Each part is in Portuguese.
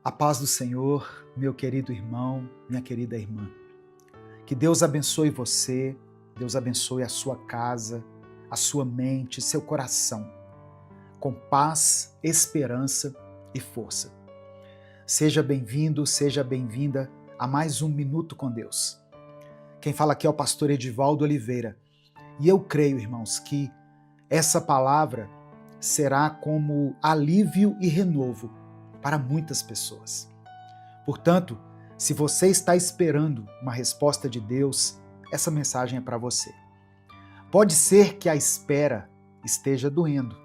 A paz do Senhor, meu querido irmão, minha querida irmã. Que Deus abençoe você, Deus abençoe a sua casa, a sua mente, seu coração, com paz, esperança e força. Seja bem-vindo, seja bem-vinda a mais um Minuto com Deus. Quem fala aqui é o pastor Edivaldo Oliveira. E eu creio, irmãos, que essa palavra será como alívio e renovo para muitas pessoas. Portanto, se você está esperando uma resposta de Deus, essa mensagem é para você. Pode ser que a espera esteja doendo.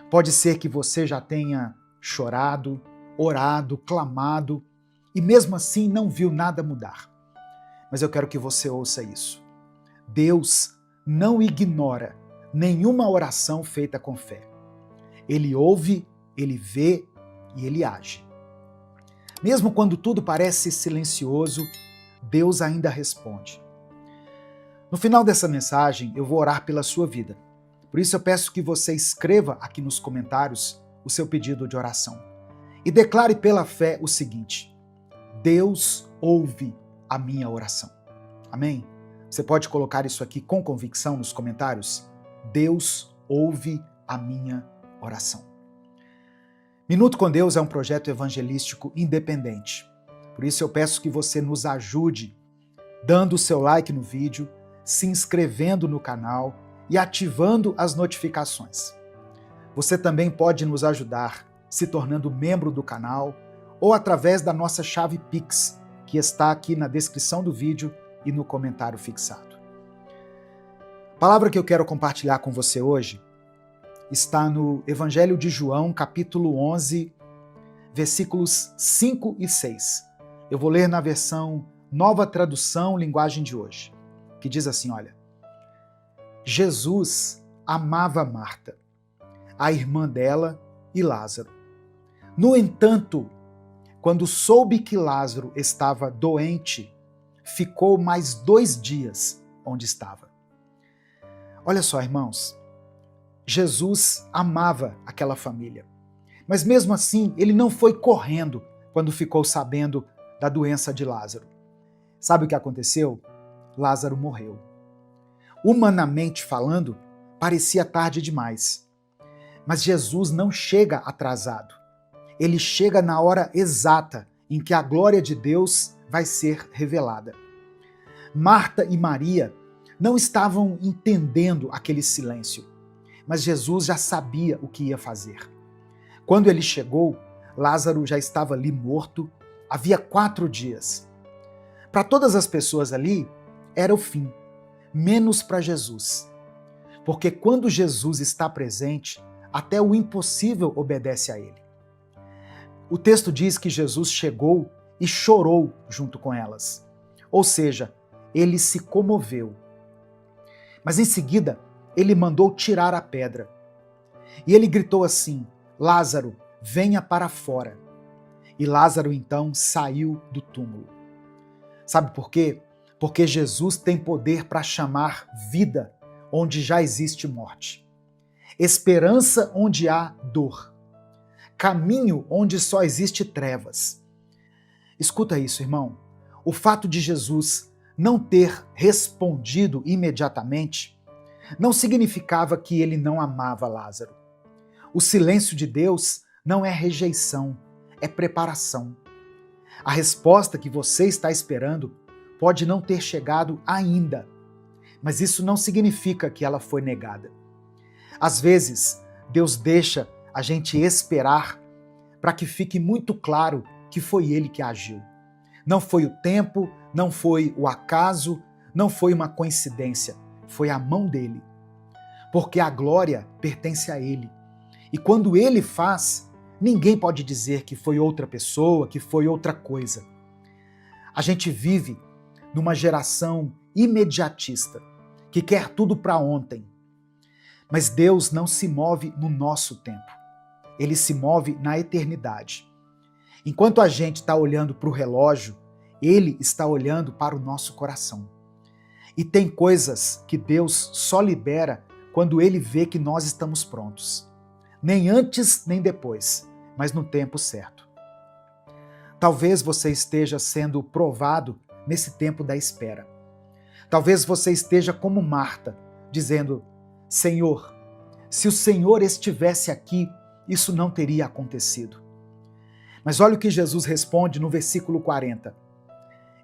Pode ser que você já tenha chorado, orado, clamado e mesmo assim não viu nada mudar. Mas eu quero que você ouça isso. Deus não ignora nenhuma oração feita com fé. Ele ouve, ele vê e ele age. Mesmo quando tudo parece silencioso, Deus ainda responde. No final dessa mensagem, eu vou orar pela sua vida. Por isso eu peço que você escreva aqui nos comentários o seu pedido de oração. E declare pela fé o seguinte: Deus ouve a minha oração. Amém? Você pode colocar isso aqui com convicção nos comentários? Deus ouve a minha oração. Minuto com Deus é um projeto evangelístico independente. Por isso eu peço que você nos ajude dando o seu like no vídeo, se inscrevendo no canal e ativando as notificações. Você também pode nos ajudar se tornando membro do canal ou através da nossa chave Pix, que está aqui na descrição do vídeo e no comentário fixado. A palavra que eu quero compartilhar com você hoje está no Evangelho de João, capítulo 11, versículos 5 e 6. Eu vou ler na versão Nova Tradução, linguagem de hoje, que diz assim, olha: Jesus amava Marta, a irmã dela e Lázaro. No entanto, quando soube que Lázaro estava doente, ficou mais 2 dias onde estava. Olha só, irmãos, Jesus amava aquela família, mas mesmo assim ele não foi correndo quando ficou sabendo da doença de Lázaro. Sabe o que aconteceu? Lázaro morreu. Humanamente falando, parecia tarde demais. Mas Jesus não chega atrasado. Ele chega na hora exata em que a glória de Deus vai ser revelada. Marta e Maria não estavam entendendo aquele silêncio, mas Jesus já sabia o que ia fazer. Quando ele chegou, Lázaro já estava ali morto, havia 4 dias. Para todas as pessoas ali, era o fim, menos para Jesus. Porque quando Jesus está presente, até o impossível obedece a ele. O texto diz que Jesus chegou e chorou junto com elas. Ou seja, ele se comoveu. Mas em seguida, ele mandou tirar a pedra. E ele gritou assim: Lázaro, venha para fora. E Lázaro então saiu do túmulo. Sabe por quê? Porque Jesus tem poder para chamar vida onde já existe morte. Esperança onde há dor. Caminho onde só existe trevas. Escuta isso, irmão. O fato de Jesus não ter respondido imediatamente não significava que ele não amava Lázaro. O silêncio de Deus não é rejeição, é preparação. A resposta que você está esperando pode não ter chegado ainda, mas isso não significa que ela foi negada. Às vezes, Deus deixa a gente esperar para que fique muito claro que foi Ele que agiu. Não foi o tempo, não foi o acaso, não foi uma coincidência. Foi a mão dele. Porque a glória pertence a ele. E quando ele faz, ninguém pode dizer que foi outra pessoa, que foi outra coisa. A gente vive numa geração imediatista, que quer tudo para ontem. Mas Deus não se move no nosso tempo. Ele se move na eternidade. Enquanto a gente está olhando para o relógio, ele está olhando para o nosso coração. E tem coisas que Deus só libera quando ele vê que nós estamos prontos. Nem antes, nem depois, mas no tempo certo. Talvez você esteja sendo provado nesse tempo da espera. Talvez você esteja como Marta, dizendo: Senhor, se o Senhor estivesse aqui, isso não teria acontecido. Mas olha o que Jesus responde no versículo 40.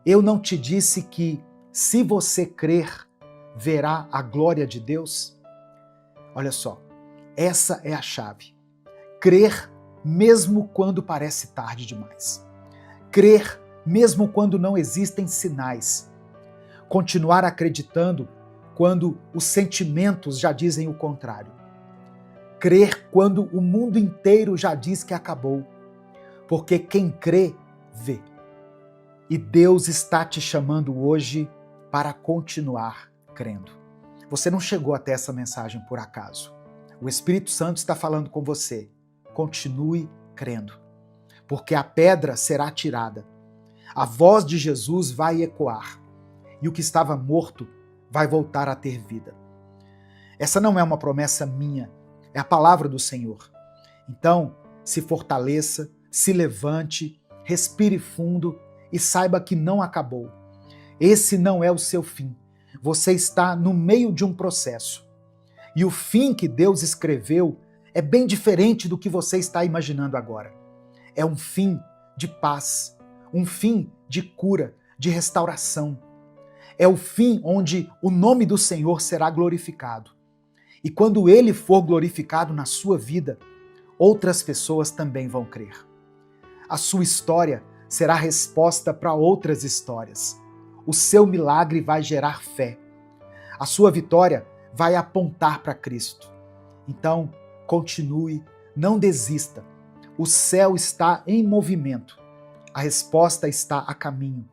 Eu não te disse que, se você crer, verá a glória de Deus? Olha só, essa é a chave. Crer mesmo quando parece tarde demais. Crer mesmo quando não existem sinais. Continuar acreditando quando os sentimentos já dizem o contrário. Crer quando o mundo inteiro já diz que acabou. Porque quem crê, vê. E Deus está te chamando hoje para continuar crendo. Você não chegou até essa mensagem por acaso. O Espírito Santo está falando com você. Continue crendo. Porque a pedra será tirada. A voz de Jesus vai ecoar. E o que estava morto vai voltar a ter vida. Essa não é uma promessa minha, é a palavra do Senhor. Então, se fortaleça, se levante, respire fundo e saiba que não acabou. Esse não é o seu fim. Você está no meio de um processo. E o fim que Deus escreveu é bem diferente do que você está imaginando agora. É um fim de paz, um fim de cura, de restauração. É o fim onde o nome do Senhor será glorificado. E quando ele for glorificado na sua vida, outras pessoas também vão crer. A sua história será resposta para outras histórias. O seu milagre vai gerar fé. A sua vitória vai apontar para Cristo. Então, continue, não desista. O céu está em movimento. A resposta está a caminho.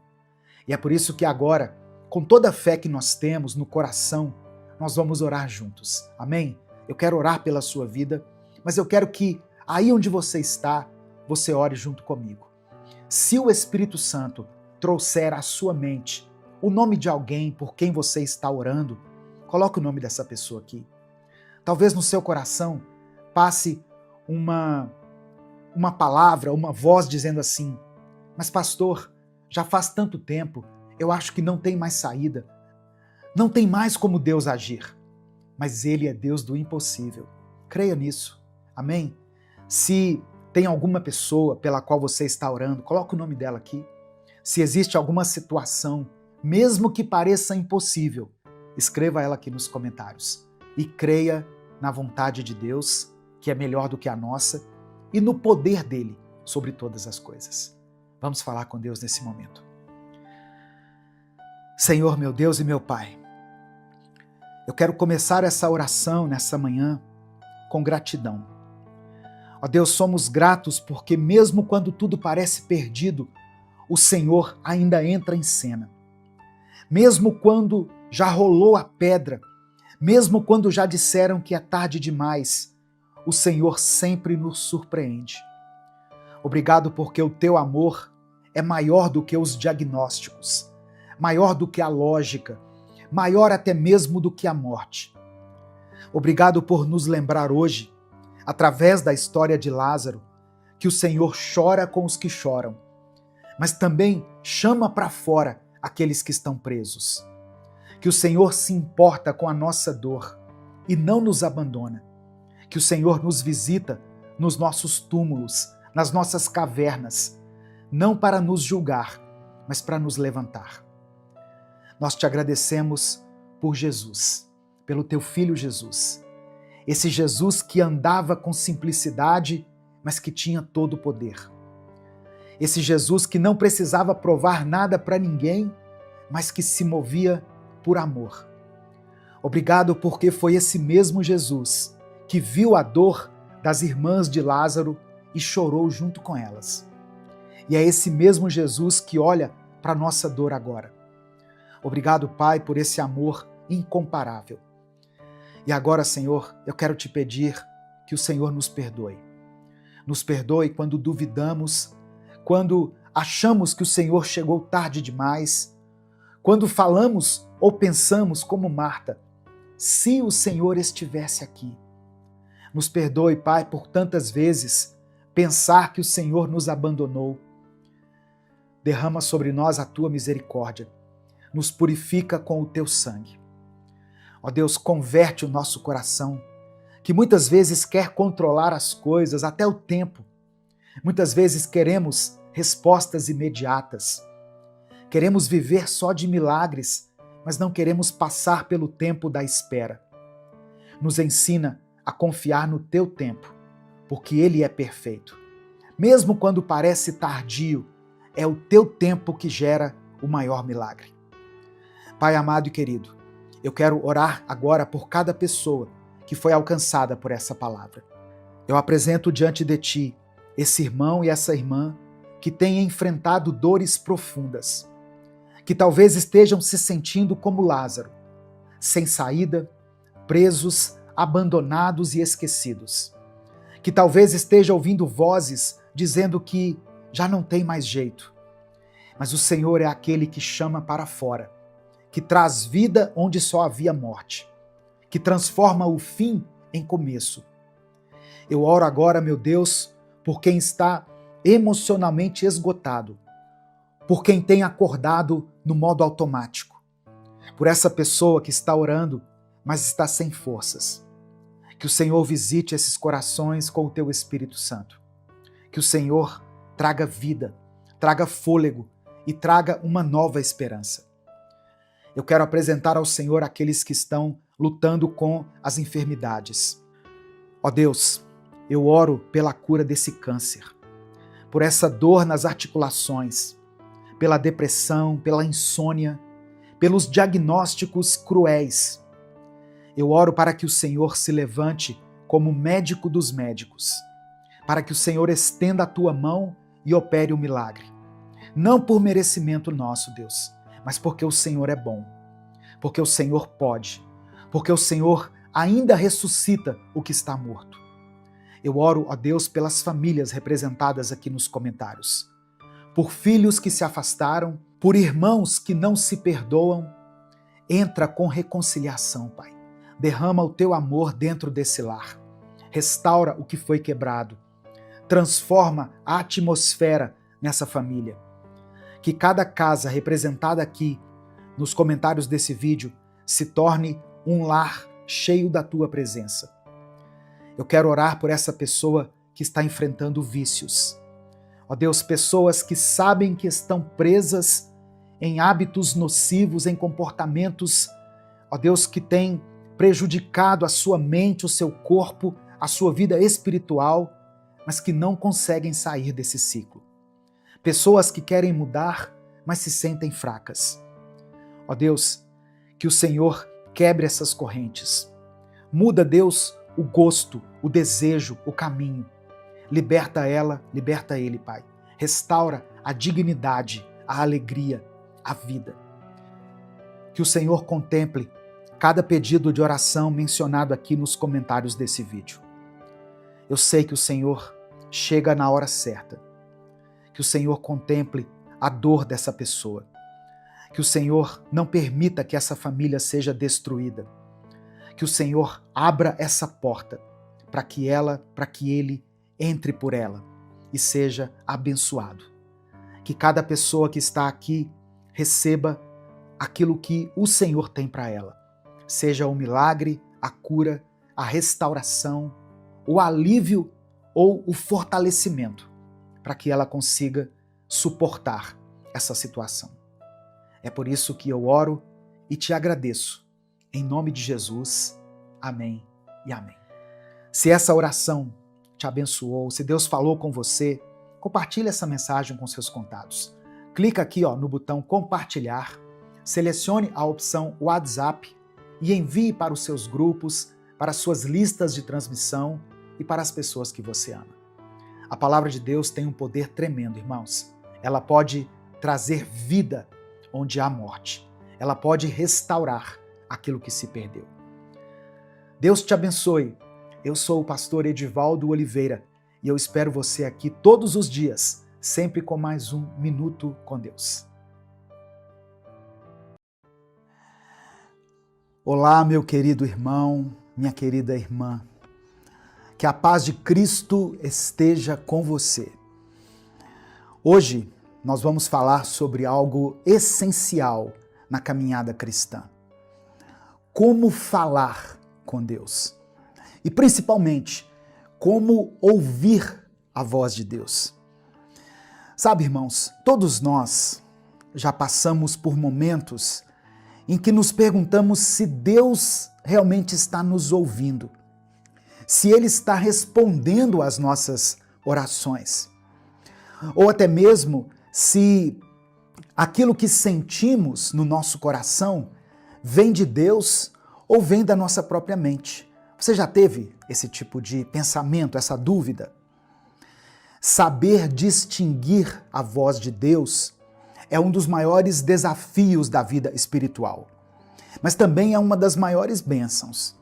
E é por isso que agora, com toda a fé que nós temos no coração, nós vamos orar juntos. Amém? Eu quero orar pela sua vida, mas eu quero que aí onde você está, você ore junto comigo. Se o Espírito Santo trouxer à sua mente o nome de alguém por quem você está orando, coloque o nome dessa pessoa aqui. Talvez no seu coração passe uma palavra, uma voz dizendo assim: mas pastor, já faz tanto tempo, eu acho que não tem mais saída. Não tem mais como Deus agir. Mas Ele é Deus do impossível. Creia nisso. Amém? Se tem alguma pessoa pela qual você está orando, coloque o nome dela aqui. Se existe alguma situação, mesmo que pareça impossível, escreva ela aqui nos comentários. E creia na vontade de Deus, que é melhor do que a nossa, e no poder dele sobre todas as coisas. Vamos falar com Deus nesse momento. Senhor, meu Deus e meu Pai, eu quero começar essa oração nessa manhã com gratidão. Ó Deus, somos gratos porque mesmo quando tudo parece perdido, o Senhor ainda entra em cena. Mesmo quando já rolou a pedra, mesmo quando já disseram que é tarde demais, o Senhor sempre nos surpreende. Obrigado porque o teu amor é maior do que os diagnósticos, maior do que a lógica, maior até mesmo do que a morte. Obrigado por nos lembrar hoje, através da história de Lázaro, que o Senhor chora com os que choram, mas também chama para fora aqueles que estão presos. Que o Senhor se importa com a nossa dor e não nos abandona. Que o Senhor nos visita nos nossos túmulos, nas nossas cavernas, não para nos julgar, mas para nos levantar. Nós te agradecemos por Jesus, pelo teu Filho Jesus. Esse Jesus que andava com simplicidade, mas que tinha todo o poder. Esse Jesus que não precisava provar nada para ninguém, mas que se movia por amor. Obrigado porque foi esse mesmo Jesus que viu a dor das irmãs de Lázaro e chorou junto com elas. E é esse mesmo Jesus que olha para a nossa dor agora. Obrigado, Pai, por esse amor incomparável. E agora, Senhor, eu quero te pedir que o Senhor nos perdoe. Nos perdoe quando duvidamos, quando achamos que o Senhor chegou tarde demais, quando falamos ou pensamos como Marta, se o Senhor estivesse aqui. Nos perdoe, Pai, por tantas vezes pensar que o Senhor nos abandonou. derrama sobre nós a tua misericórdia, nos purifica com o teu sangue. Ó Deus, converte o nosso coração, que muitas vezes quer controlar as coisas, até o tempo. Muitas vezes queremos respostas imediatas. Queremos viver só de milagres, mas não queremos passar pelo tempo da espera. Nos ensina a confiar no teu tempo, porque ele é perfeito. Mesmo quando parece tardio, é o teu tempo que gera o maior milagre. Pai amado e querido, eu quero orar agora por cada pessoa que foi alcançada por essa palavra. Eu apresento diante de ti esse irmão e essa irmã que têm enfrentado dores profundas, que talvez estejam se sentindo como Lázaro, sem saída, presos, abandonados e esquecidos, que talvez esteja ouvindo vozes dizendo que já não tem mais jeito. Mas o Senhor é aquele que chama para fora, que traz vida onde só havia morte, que transforma o fim em começo. Eu oro agora, meu Deus, por quem está emocionalmente esgotado, por quem tem acordado no modo automático, por essa pessoa que está orando, mas está sem forças. Que o Senhor visite esses corações com o teu Espírito Santo. Que o Senhor traga vida, traga fôlego e traga uma nova esperança. Eu quero apresentar ao Senhor aqueles que estão lutando com as enfermidades. Ó Deus, eu oro pela cura desse câncer, por essa dor nas articulações, pela depressão, pela insônia, pelos diagnósticos cruéis. Eu oro para que o Senhor se levante como médico dos médicos, para que o Senhor estenda a tua mão e opere o milagre. Não por merecimento nosso, Deus, mas porque o Senhor é bom, porque o Senhor pode, porque o Senhor ainda ressuscita o que está morto. Eu oro, ó Deus, pelas famílias representadas aqui nos comentários, por filhos que se afastaram, por irmãos que não se perdoam. Entra com reconciliação, Pai. Derrama o teu amor dentro desse lar. Restaura o que foi quebrado. Transforma a atmosfera nessa família. Que cada casa representada aqui nos comentários desse vídeo se torne um lar cheio da tua presença. Eu quero orar por essa pessoa que está enfrentando vícios. Ó Deus, pessoas que sabem que estão presas em hábitos nocivos, em comportamentos, ó Deus, que têm prejudicado a sua mente, o seu corpo, a sua vida espiritual, mas que não conseguem sair desse ciclo. Pessoas que querem mudar, mas se sentem fracas. Ó Deus, que o Senhor quebre essas correntes. Muda, Deus, o gosto, o desejo, o caminho. Liberta ela, liberta ele, Pai. Restaura a dignidade, a alegria, a vida. Que o Senhor contemple cada pedido de oração mencionado aqui nos comentários desse vídeo. Eu sei que o Senhor chega na hora certa. Que o Senhor contemple a dor dessa pessoa. Que o Senhor não permita que essa família seja destruída. Que o Senhor abra essa porta para que ele entre por ela e seja abençoado. Que cada pessoa que está aqui receba aquilo que o Senhor tem para ela. Seja o milagre, a cura, a restauração, o alívio ou o fortalecimento, para que ela consiga suportar essa situação. É por isso que eu oro e te agradeço. Em nome de Jesus, amém e amém. Se essa oração te abençoou, se Deus falou com você, compartilhe essa mensagem com seus contatos. Clica aqui no botão compartilhar, selecione a opção WhatsApp e envie para os seus grupos, para as suas listas de transmissão e para as pessoas que você ama. A palavra de Deus tem um poder tremendo, irmãos. Ela pode trazer vida onde há morte. Ela pode restaurar aquilo que se perdeu. Deus te abençoe. Eu sou o pastor Edivaldo Oliveira e eu espero você aqui todos os dias, sempre com mais um Minuto com Deus. Olá, meu querido irmão, minha querida irmã. Que a paz de Cristo esteja com você. Hoje nós vamos falar sobre algo essencial na caminhada cristã. Como falar com Deus. E principalmente, como ouvir a voz de Deus. Sabe, irmãos, todos nós já passamos por momentos em que nos perguntamos se Deus realmente está nos ouvindo, se Ele está respondendo às nossas orações, ou até mesmo se aquilo que sentimos no nosso coração vem de Deus ou vem da nossa própria mente. Você já teve esse tipo de pensamento, essa dúvida? Saber distinguir a voz de Deus é um dos maiores desafios da vida espiritual, mas também é uma das maiores bênçãos.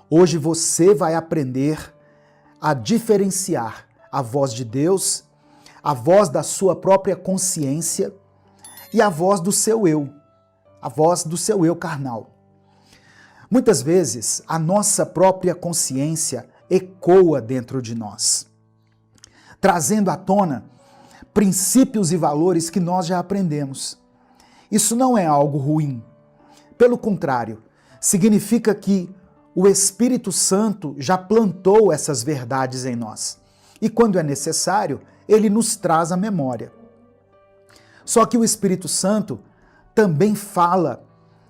Hoje você vai aprender a diferenciar a voz de Deus, a voz da sua própria consciência e a voz do seu eu, a voz do seu eu carnal. Muitas vezes a nossa própria consciência ecoa dentro de nós, trazendo à tona princípios e valores que nós já aprendemos. Isso não é algo ruim. Pelo contrário, significa que o Espírito Santo já plantou essas verdades em nós. E quando é necessário, ele nos traz à memória. Só que o Espírito Santo também fala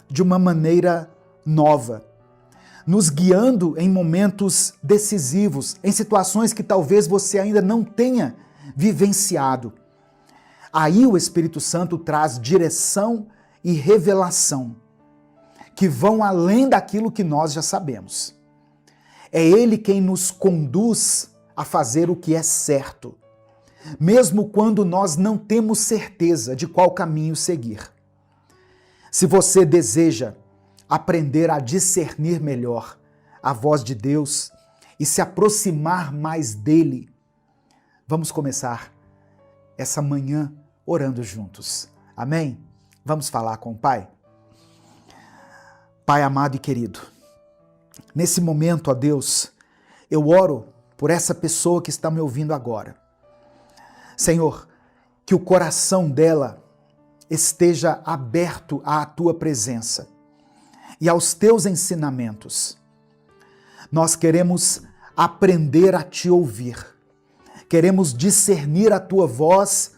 de uma maneira nova, nos guiando em momentos decisivos, em situações que talvez você ainda não tenha vivenciado. Aí o Espírito Santo traz direção e revelação, que vão além daquilo que nós já sabemos. É Ele quem nos conduz a fazer o que é certo, mesmo quando nós não temos certeza de qual caminho seguir. Se você deseja aprender a discernir melhor a voz de Deus e se aproximar mais dele, vamos começar essa manhã orando juntos. Amém? Vamos falar com o Pai? Pai amado e querido, nesse momento, ó Deus, eu oro por essa pessoa que está me ouvindo agora. Senhor, que o coração dela esteja aberto à tua presença e aos teus ensinamentos. Nós queremos aprender a te ouvir. Queremos discernir a tua voz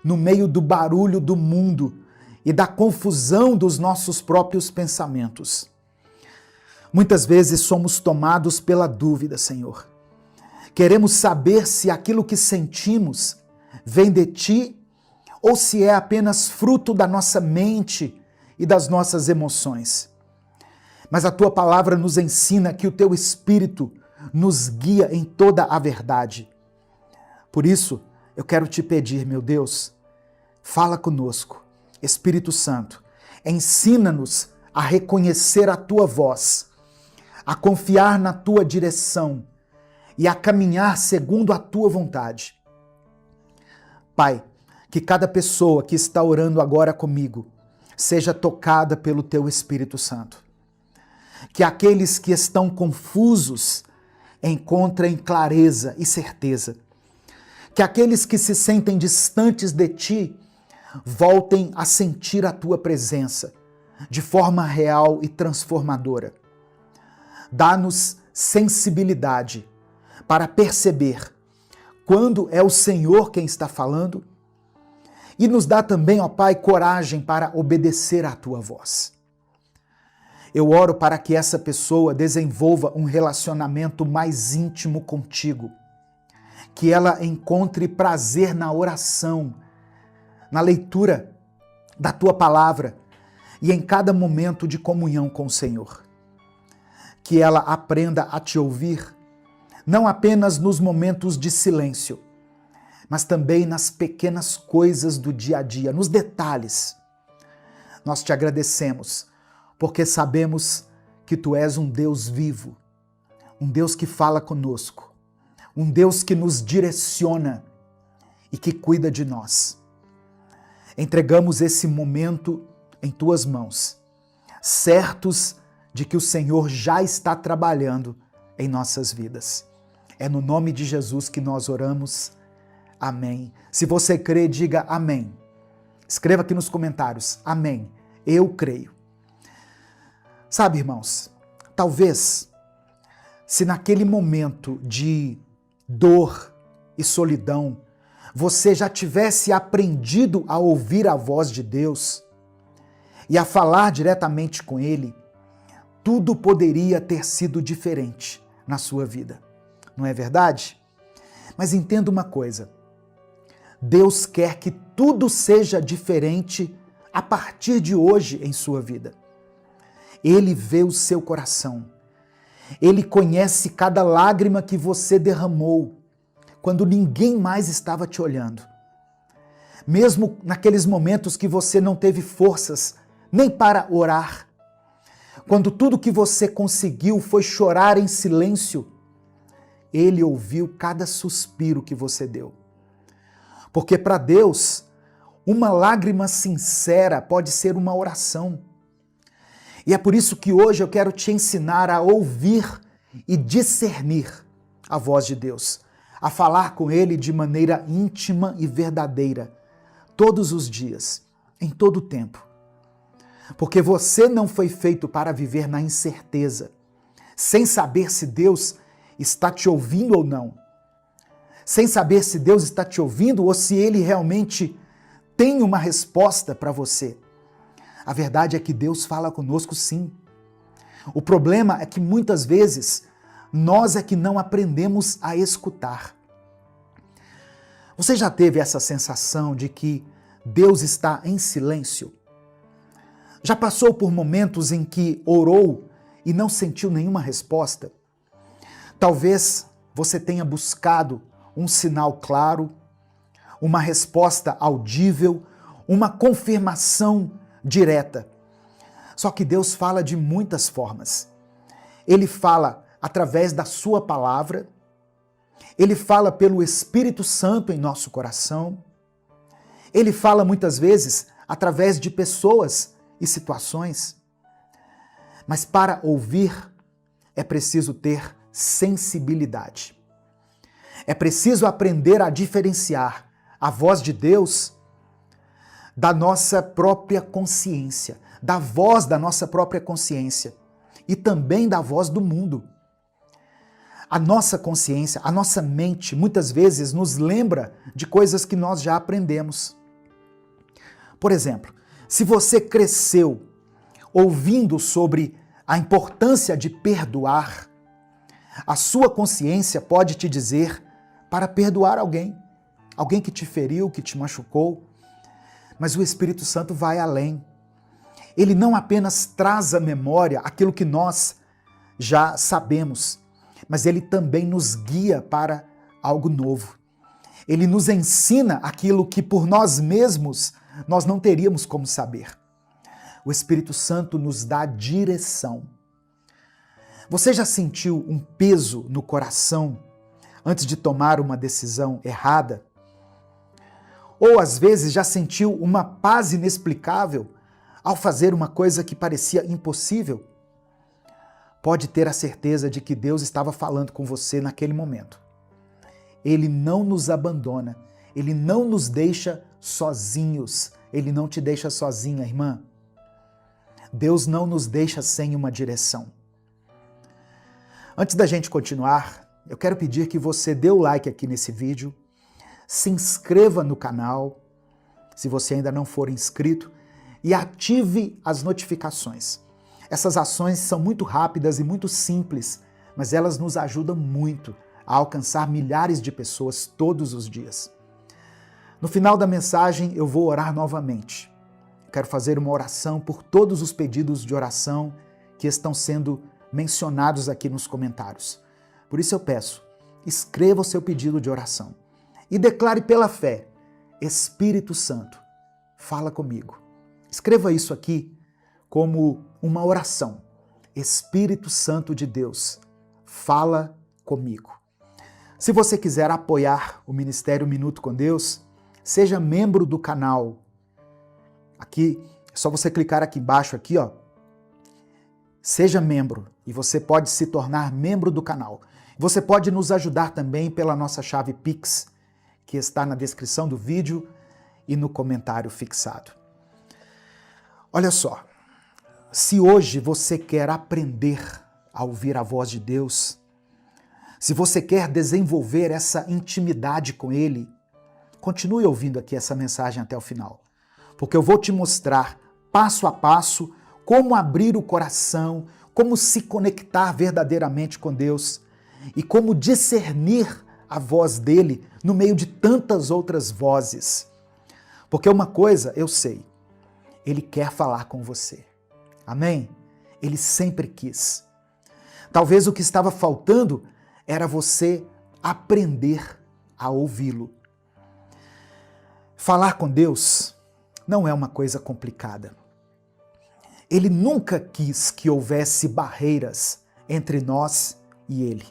no meio do barulho do mundo e da confusão dos nossos próprios pensamentos. Muitas vezes somos tomados pela dúvida, Senhor. Queremos saber se aquilo que sentimos vem de ti ou se é apenas fruto da nossa mente e das nossas emoções. Mas a tua palavra nos ensina que o teu Espírito nos guia em toda a verdade. Por isso, eu quero te pedir, meu Deus, fala conosco. Espírito Santo, ensina-nos a reconhecer a tua voz, a confiar na tua direção e a caminhar segundo a tua vontade. Pai, que cada pessoa que está orando agora comigo seja tocada pelo teu Espírito Santo. Que aqueles que estão confusos encontrem clareza e certeza. Que aqueles que se sentem distantes de ti voltem a sentir a tua presença de forma real e transformadora. Dá-nos sensibilidade para perceber quando é o Senhor quem está falando e nos dá também, ó Pai, coragem para obedecer à tua voz. Eu oro para que essa pessoa desenvolva um relacionamento mais íntimo contigo, que ela encontre prazer na oração, na leitura da tua palavra e em cada momento de comunhão com o Senhor. Que ela aprenda a te ouvir, não apenas nos momentos de silêncio, mas também nas pequenas coisas do dia a dia, nos detalhes. Nós te agradecemos, porque sabemos que tu és um Deus vivo, um Deus que fala conosco, um Deus que nos direciona e que cuida de nós. Entregamos esse momento em tuas mãos, certos de que o Senhor já está trabalhando em nossas vidas. É no nome de Jesus que nós oramos. Amém. Se você crê, diga amém. Escreva aqui nos comentários, amém. Eu creio. Sabe, irmãos, talvez, se naquele momento de dor e solidão, você já tivesse aprendido a ouvir a voz de Deus e a falar diretamente com Ele, tudo poderia ter sido diferente na sua vida. Não é verdade? Mas entenda uma coisa. Deus quer que tudo seja diferente a partir de hoje em sua vida. Ele vê o seu coração. Ele conhece cada lágrima que você derramou quando ninguém mais estava te olhando. Mesmo naqueles momentos que você não teve forças nem para orar, quando tudo que você conseguiu foi chorar em silêncio, Ele ouviu cada suspiro que você deu. Porque para Deus, uma lágrima sincera pode ser uma oração. E é por isso que hoje eu quero te ensinar a ouvir e discernir a voz de Deus, a falar com Ele de maneira íntima e verdadeira, todos os dias, em todo o tempo. Porque você não foi feito para viver na incerteza, sem saber se Deus está te ouvindo ou não, sem saber se Deus está te ouvindo ou se Ele realmente tem uma resposta para você. A verdade é que Deus fala conosco sim. O problema é que muitas vezes nós é que não aprendemos a escutar. Você já teve essa sensação de que Deus está em silêncio? Já passou por momentos em que orou e não sentiu nenhuma resposta? Talvez você tenha buscado um sinal claro, uma resposta audível, uma confirmação direta. Só que Deus fala de muitas formas. Ele fala através da sua palavra, Ele fala pelo Espírito Santo em nosso coração, Ele fala muitas vezes através de pessoas e situações. Mas para ouvir é preciso ter sensibilidade. É preciso aprender a diferenciar a voz de Deus da nossa própria consciência, da voz da nossa própria consciência e também da voz do mundo. A nossa consciência, a nossa mente, muitas vezes nos lembra de coisas que nós já aprendemos. Por exemplo, se você cresceu ouvindo sobre a importância de perdoar, a sua consciência pode te dizer para perdoar alguém que te feriu, que te machucou. Mas o Espírito Santo vai além. Ele não apenas traz à memória aquilo que nós já sabemos, mas ele também nos guia para algo novo. Ele nos ensina aquilo que por nós mesmos nós não teríamos como saber. O Espírito Santo nos dá direção. Você já sentiu um peso no coração antes de tomar uma decisão errada? Ou às vezes já sentiu uma paz inexplicável ao fazer uma coisa que parecia impossível? Pode ter a certeza de que Deus estava falando com você naquele momento. Ele não nos abandona, Ele não nos deixa sozinhos, Ele não te deixa sozinha, irmã. Deus não nos deixa sem uma direção. Antes da gente continuar, eu quero pedir que você dê o like aqui nesse vídeo, se inscreva no canal, se você ainda não for inscrito, e ative as notificações. Essas ações são muito rápidas e muito simples, mas elas nos ajudam muito a alcançar milhares de pessoas todos os dias. No final da mensagem, eu vou orar novamente. Quero fazer uma oração por todos os pedidos de oração que estão sendo mencionados aqui nos comentários. Por isso eu peço, escreva o seu pedido de oração e declare pela fé: Espírito Santo, fala comigo. Escreva isso aqui como uma oração. Espírito Santo de Deus, fala comigo. Se você quiser apoiar o Ministério Minuto com Deus, seja membro do canal. Aqui, é só você clicar aqui embaixo, aqui, ó. Seja membro e você pode se tornar membro do canal. Você pode nos ajudar também pela nossa chave Pix, que está na descrição do vídeo e no comentário fixado. Olha só, se hoje você quer aprender a ouvir a voz de Deus, se você quer desenvolver essa intimidade com Ele, continue ouvindo aqui essa mensagem até o final, porque eu vou te mostrar passo a passo como abrir o coração, como se conectar verdadeiramente com Deus e como discernir a voz dele no meio de tantas outras vozes. Porque uma coisa eu sei, ele quer falar com você. Amém? Ele sempre quis. Talvez o que estava faltando era você aprender a ouvi-lo. Falar com Deus não é uma coisa complicada. Ele nunca quis que houvesse barreiras entre nós e Ele.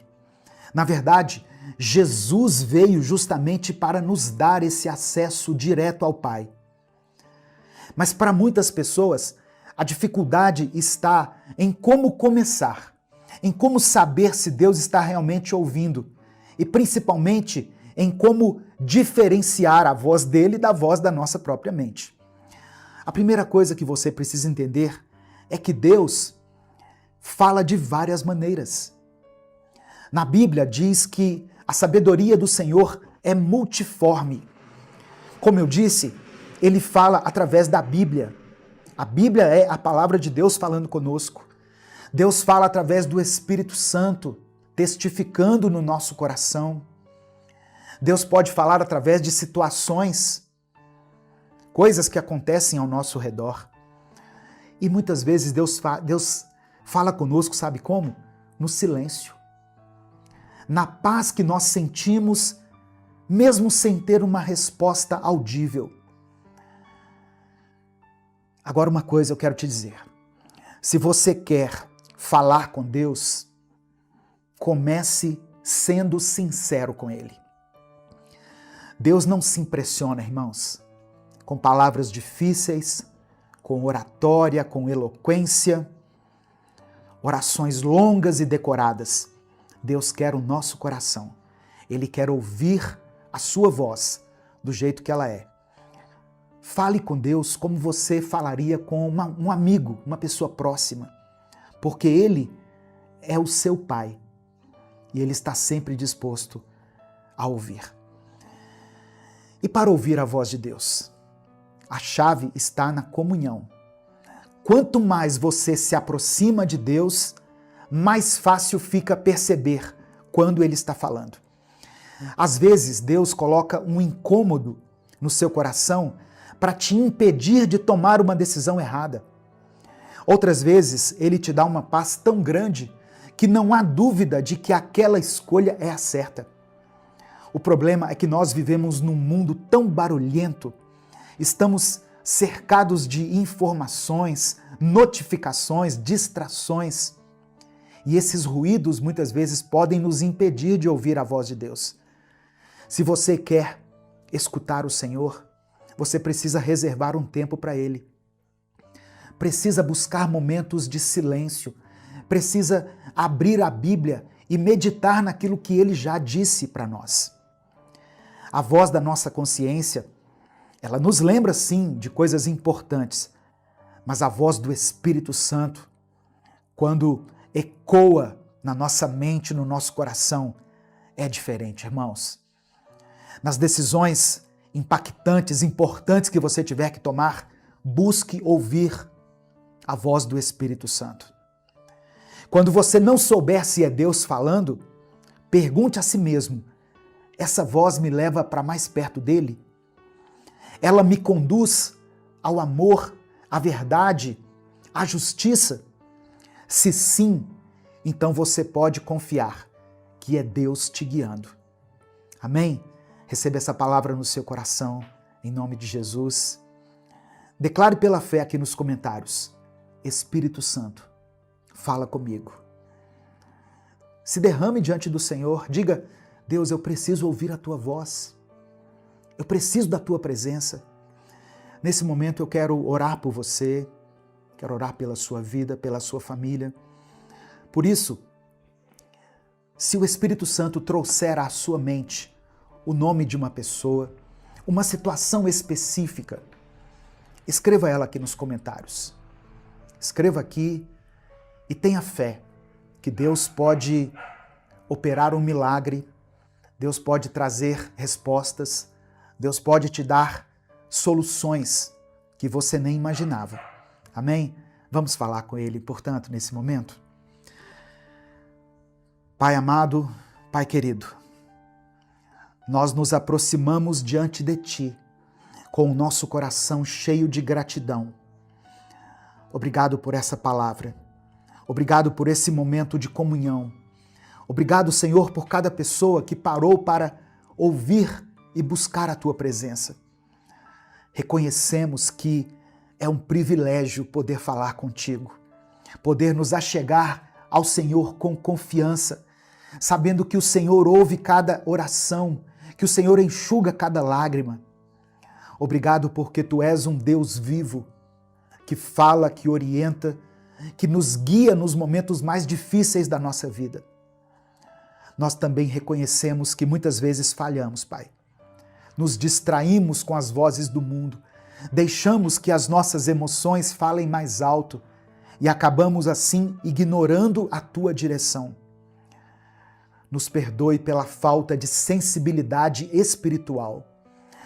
Na verdade, Jesus veio justamente para nos dar esse acesso direto ao Pai. Mas para muitas pessoas, a dificuldade está em como começar, em como saber se Deus está realmente ouvindo e principalmente em como diferenciar a voz dele da voz da nossa própria mente. A primeira coisa que você precisa entender é que Deus fala de várias maneiras. Na Bíblia diz que a sabedoria do Senhor é multiforme. Como eu disse, ele fala através da Bíblia. A Bíblia é a palavra de Deus falando conosco. Deus fala através do Espírito Santo, testificando no nosso coração. Deus pode falar através de situações, coisas que acontecem ao nosso redor. E muitas vezes Deus fala conosco, sabe como? No silêncio. Na paz que nós sentimos, mesmo sem ter uma resposta audível. Agora uma coisa eu quero te dizer. Se você quer falar com Deus, comece sendo sincero com Ele. Deus não se impressiona, irmãos, com palavras difíceis, com oratória, com eloquência, orações longas e decoradas. Deus quer o nosso coração. Ele quer ouvir a sua voz do jeito que ela é. Fale com Deus como você falaria com um amigo, uma pessoa próxima, porque Ele é o seu Pai e Ele está sempre disposto a ouvir. E para ouvir a voz de Deus, a chave está na comunhão. Quanto mais você se aproxima de Deus, mais fácil fica perceber quando Ele está falando. Às vezes, Deus coloca um incômodo no seu coração para te impedir de tomar uma decisão errada. Outras vezes, Ele te dá uma paz tão grande que não há dúvida de que aquela escolha é a certa. O problema é que nós vivemos num mundo tão barulhento, estamos cercados de informações, notificações, distrações, e esses ruídos muitas vezes podem nos impedir de ouvir a voz de Deus. Se você quer escutar o Senhor, você precisa reservar um tempo para Ele. Precisa buscar momentos de silêncio, precisa abrir a Bíblia e meditar naquilo que Ele já disse para nós. A voz da nossa consciência, ela nos lembra sim de coisas importantes, mas a voz do Espírito Santo, quando ecoa na nossa mente, no nosso coração, é diferente, irmãos. Nas decisões impactantes, importantes que você tiver que tomar, busque ouvir a voz do Espírito Santo. Quando você não souber se é Deus falando, pergunte a si mesmo: essa voz me leva para mais perto dele? Ela me conduz ao amor, à verdade, à justiça? Se sim, então você pode confiar que é Deus te guiando. Amém? Receba essa palavra no seu coração, em nome de Jesus. Declare pela fé aqui nos comentários: Espírito Santo, fala comigo. Se derrame diante do Senhor, diga: Deus, eu preciso ouvir a tua voz. Eu preciso da tua presença. Nesse momento eu quero orar por você, quero orar pela sua vida, pela sua família. Por isso, se o Espírito Santo trouxer à sua mente o nome de uma pessoa, uma situação específica, escreva ela aqui nos comentários. Escreva aqui e tenha fé que Deus pode operar um milagre, Deus pode trazer respostas, Deus pode te dar soluções que você nem imaginava. Amém? Vamos falar com Ele, portanto, nesse momento. Pai amado, Pai querido, nós nos aproximamos diante de Ti com o nosso coração cheio de gratidão. Obrigado por essa palavra. Obrigado por esse momento de comunhão. Obrigado, Senhor, por cada pessoa que parou para ouvir e buscar a Tua presença. Reconhecemos que é um privilégio poder falar contigo, poder nos achegar ao Senhor com confiança, sabendo que o Senhor ouve cada oração, que o Senhor enxuga cada lágrima. Obrigado porque Tu és um Deus vivo, que fala, que orienta, que nos guia nos momentos mais difíceis da nossa vida. Nós também reconhecemos que muitas vezes falhamos, Pai. Nos distraímos com as vozes do mundo, deixamos que as nossas emoções falem mais alto e acabamos assim ignorando a Tua direção. Nos perdoe pela falta de sensibilidade espiritual.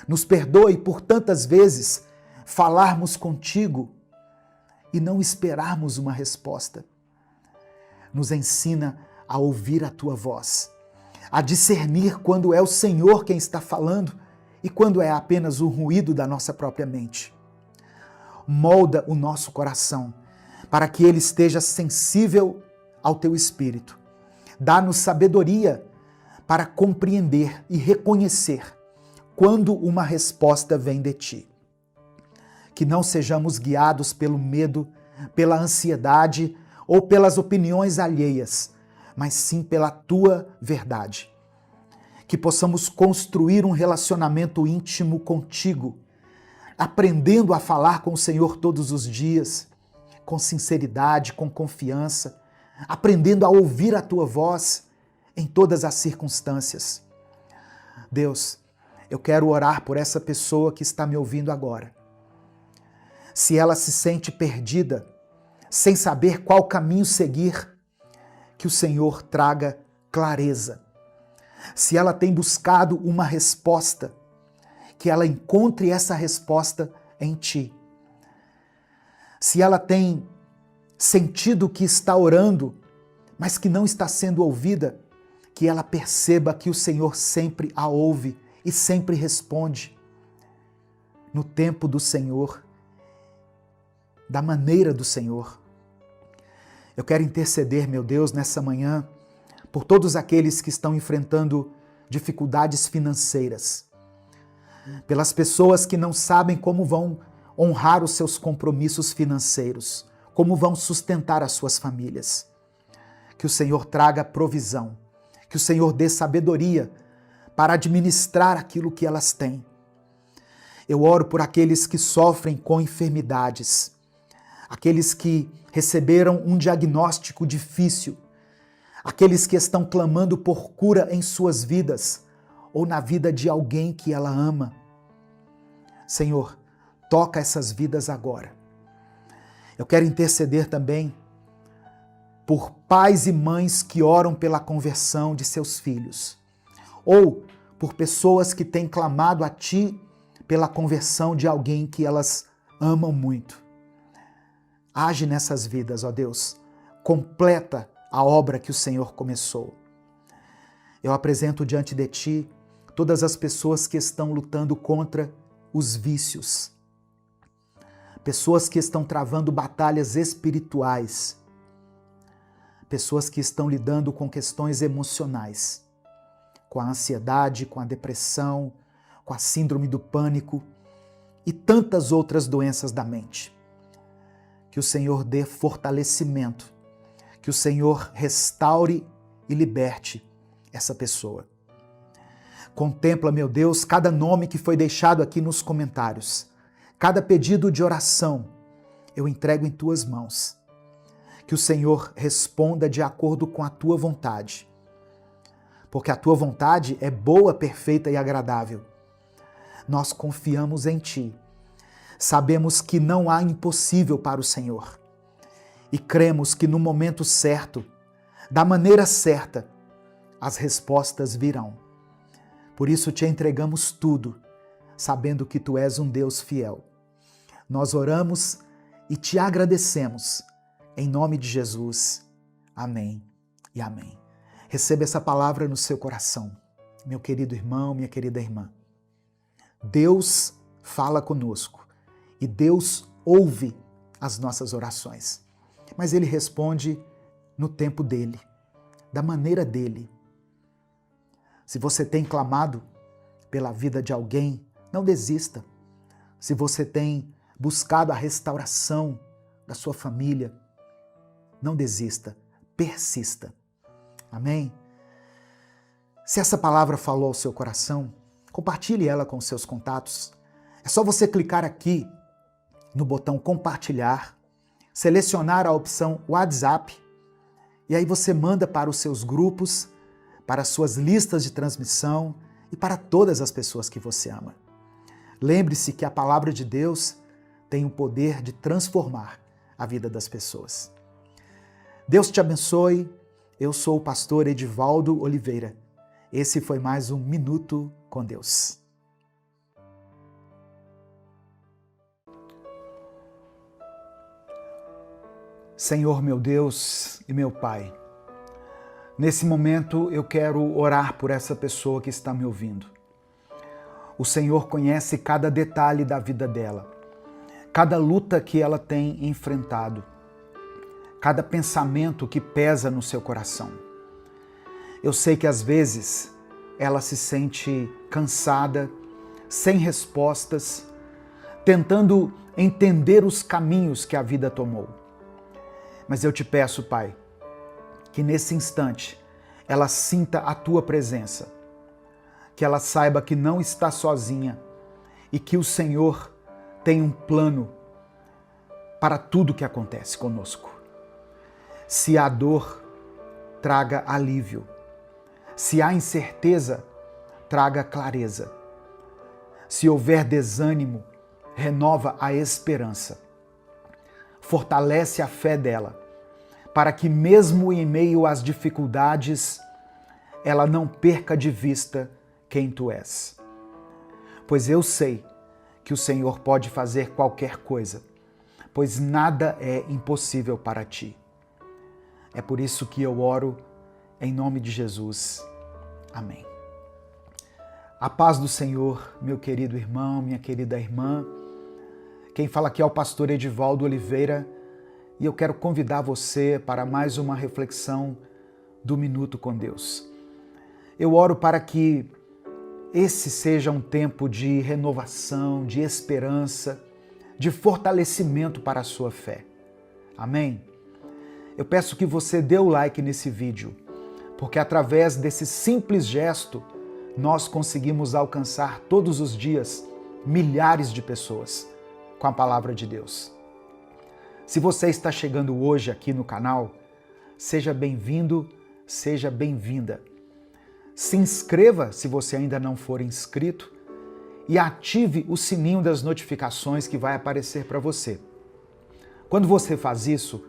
Nos perdoe por tantas vezes falarmos contigo e não esperarmos uma resposta. Nos ensina a ouvir a Tua voz, a discernir quando é o Senhor quem está falando e quando é apenas o ruído da nossa própria mente. Molda o nosso coração para que ele esteja sensível ao Teu Espírito. Dá-nos sabedoria para compreender e reconhecer quando uma resposta vem de Ti. Que não sejamos guiados pelo medo, pela ansiedade ou pelas opiniões alheias, mas sim pela Tua verdade. Que possamos construir um relacionamento íntimo contigo, aprendendo a falar com o Senhor todos os dias, com sinceridade, com confiança, aprendendo a ouvir a Tua voz em todas as circunstâncias. Deus, eu quero orar por essa pessoa que está me ouvindo agora. Se ela se sente perdida, sem saber qual caminho seguir, que o Senhor traga clareza. Se ela tem buscado uma resposta, que ela encontre essa resposta em Ti. Se ela tem sentido que está orando, mas que não está sendo ouvida, que ela perceba que o Senhor sempre a ouve e sempre responde. No tempo do Senhor, da maneira do Senhor. Eu quero interceder, meu Deus, nessa manhã, por todos aqueles que estão enfrentando dificuldades financeiras, pelas pessoas que não sabem como vão honrar os seus compromissos financeiros, como vão sustentar as suas famílias. Que o Senhor traga provisão, que o Senhor dê sabedoria para administrar aquilo que elas têm. Eu oro por aqueles que sofrem com enfermidades, aqueles que receberam um diagnóstico difícil, aqueles que estão clamando por cura em suas vidas ou na vida de alguém que ela ama. Senhor, toca essas vidas agora. Eu quero interceder também por pais e mães que oram pela conversão de seus filhos, ou por pessoas que têm clamado a Ti pela conversão de alguém que elas amam muito. Age nessas vidas, ó Deus, completa a obra que o Senhor começou. Eu apresento diante de Ti todas as pessoas que estão lutando contra os vícios, pessoas que estão travando batalhas espirituais, pessoas que estão lidando com questões emocionais, com a ansiedade, com a depressão, com a síndrome do pânico e tantas outras doenças da mente. Que o Senhor dê fortalecimento, que o Senhor restaure e liberte essa pessoa. Contempla, meu Deus, cada nome que foi deixado aqui nos comentários, cada pedido de oração, eu entrego em Tuas mãos. Que o Senhor responda de acordo com a Tua vontade. porque a tua vontade é boa, perfeita e agradável. Nós confiamos em ti. Sabemos que não há impossível para o Senhor. E cremos que no momento certo, da maneira certa, as respostas virão. Por isso te entregamos tudo, sabendo que tu és um Deus fiel. Nós oramos e te agradecemos. Em nome de Jesus. Amém e amém. Receba essa palavra no seu coração, meu querido irmão, minha querida irmã. Deus fala conosco e Deus ouve as nossas orações, mas Ele responde no tempo dele, da maneira dele. Se você tem clamado pela vida de alguém, não desista. Se você tem buscado a restauração da sua família, não desista, persista. Amém? Se essa palavra falou ao seu coração, compartilhe ela com seus contatos. É só você clicar aqui no botão compartilhar, selecionar a opção WhatsApp e aí você manda para os seus grupos, para as suas listas de transmissão e para todas as pessoas que você ama. Lembre-se que a palavra de Deus tem o poder de transformar a vida das pessoas. Deus te abençoe. Eu sou o pastor Edivaldo Oliveira. Esse foi mais um Minuto com Deus. Senhor meu Deus e meu Pai, nesse momento eu quero orar por essa pessoa que está me ouvindo. O Senhor conhece cada detalhe da vida dela, cada luta que ela tem enfrentado, cada pensamento que pesa no seu coração. Eu sei que às vezes ela se sente cansada, sem respostas, tentando entender os caminhos que a vida tomou. Mas eu te peço, Pai, que nesse instante ela sinta a tua presença, que ela saiba que não está sozinha e que o Senhor tem um plano para tudo que acontece conosco. Se há dor, traga alívio. Se há incerteza, traga clareza. Se houver desânimo, renova a esperança. Fortalece a fé dela, para que mesmo em meio às dificuldades, ela não perca de vista quem tu és. Pois eu sei que o Senhor pode fazer qualquer coisa, pois nada é impossível para ti. É por isso que eu oro em nome de Jesus. Amém. A paz do Senhor, meu querido irmão, minha querida irmã. Quem fala aqui é o pastor Edivaldo Oliveira e eu quero convidar você para mais uma reflexão do Minuto com Deus. Eu oro para que esse seja um tempo de renovação, de esperança, de fortalecimento para a sua fé. Amém? Eu peço que você dê o like nesse vídeo, porque através desse simples gesto, nós conseguimos alcançar todos os dias milhares de pessoas com a palavra de Deus. Se você está chegando hoje aqui no canal, seja bem-vindo, seja bem-vinda. Se inscreva se você ainda não for inscrito e ative o sininho das notificações que vai aparecer para você. Quando você faz isso,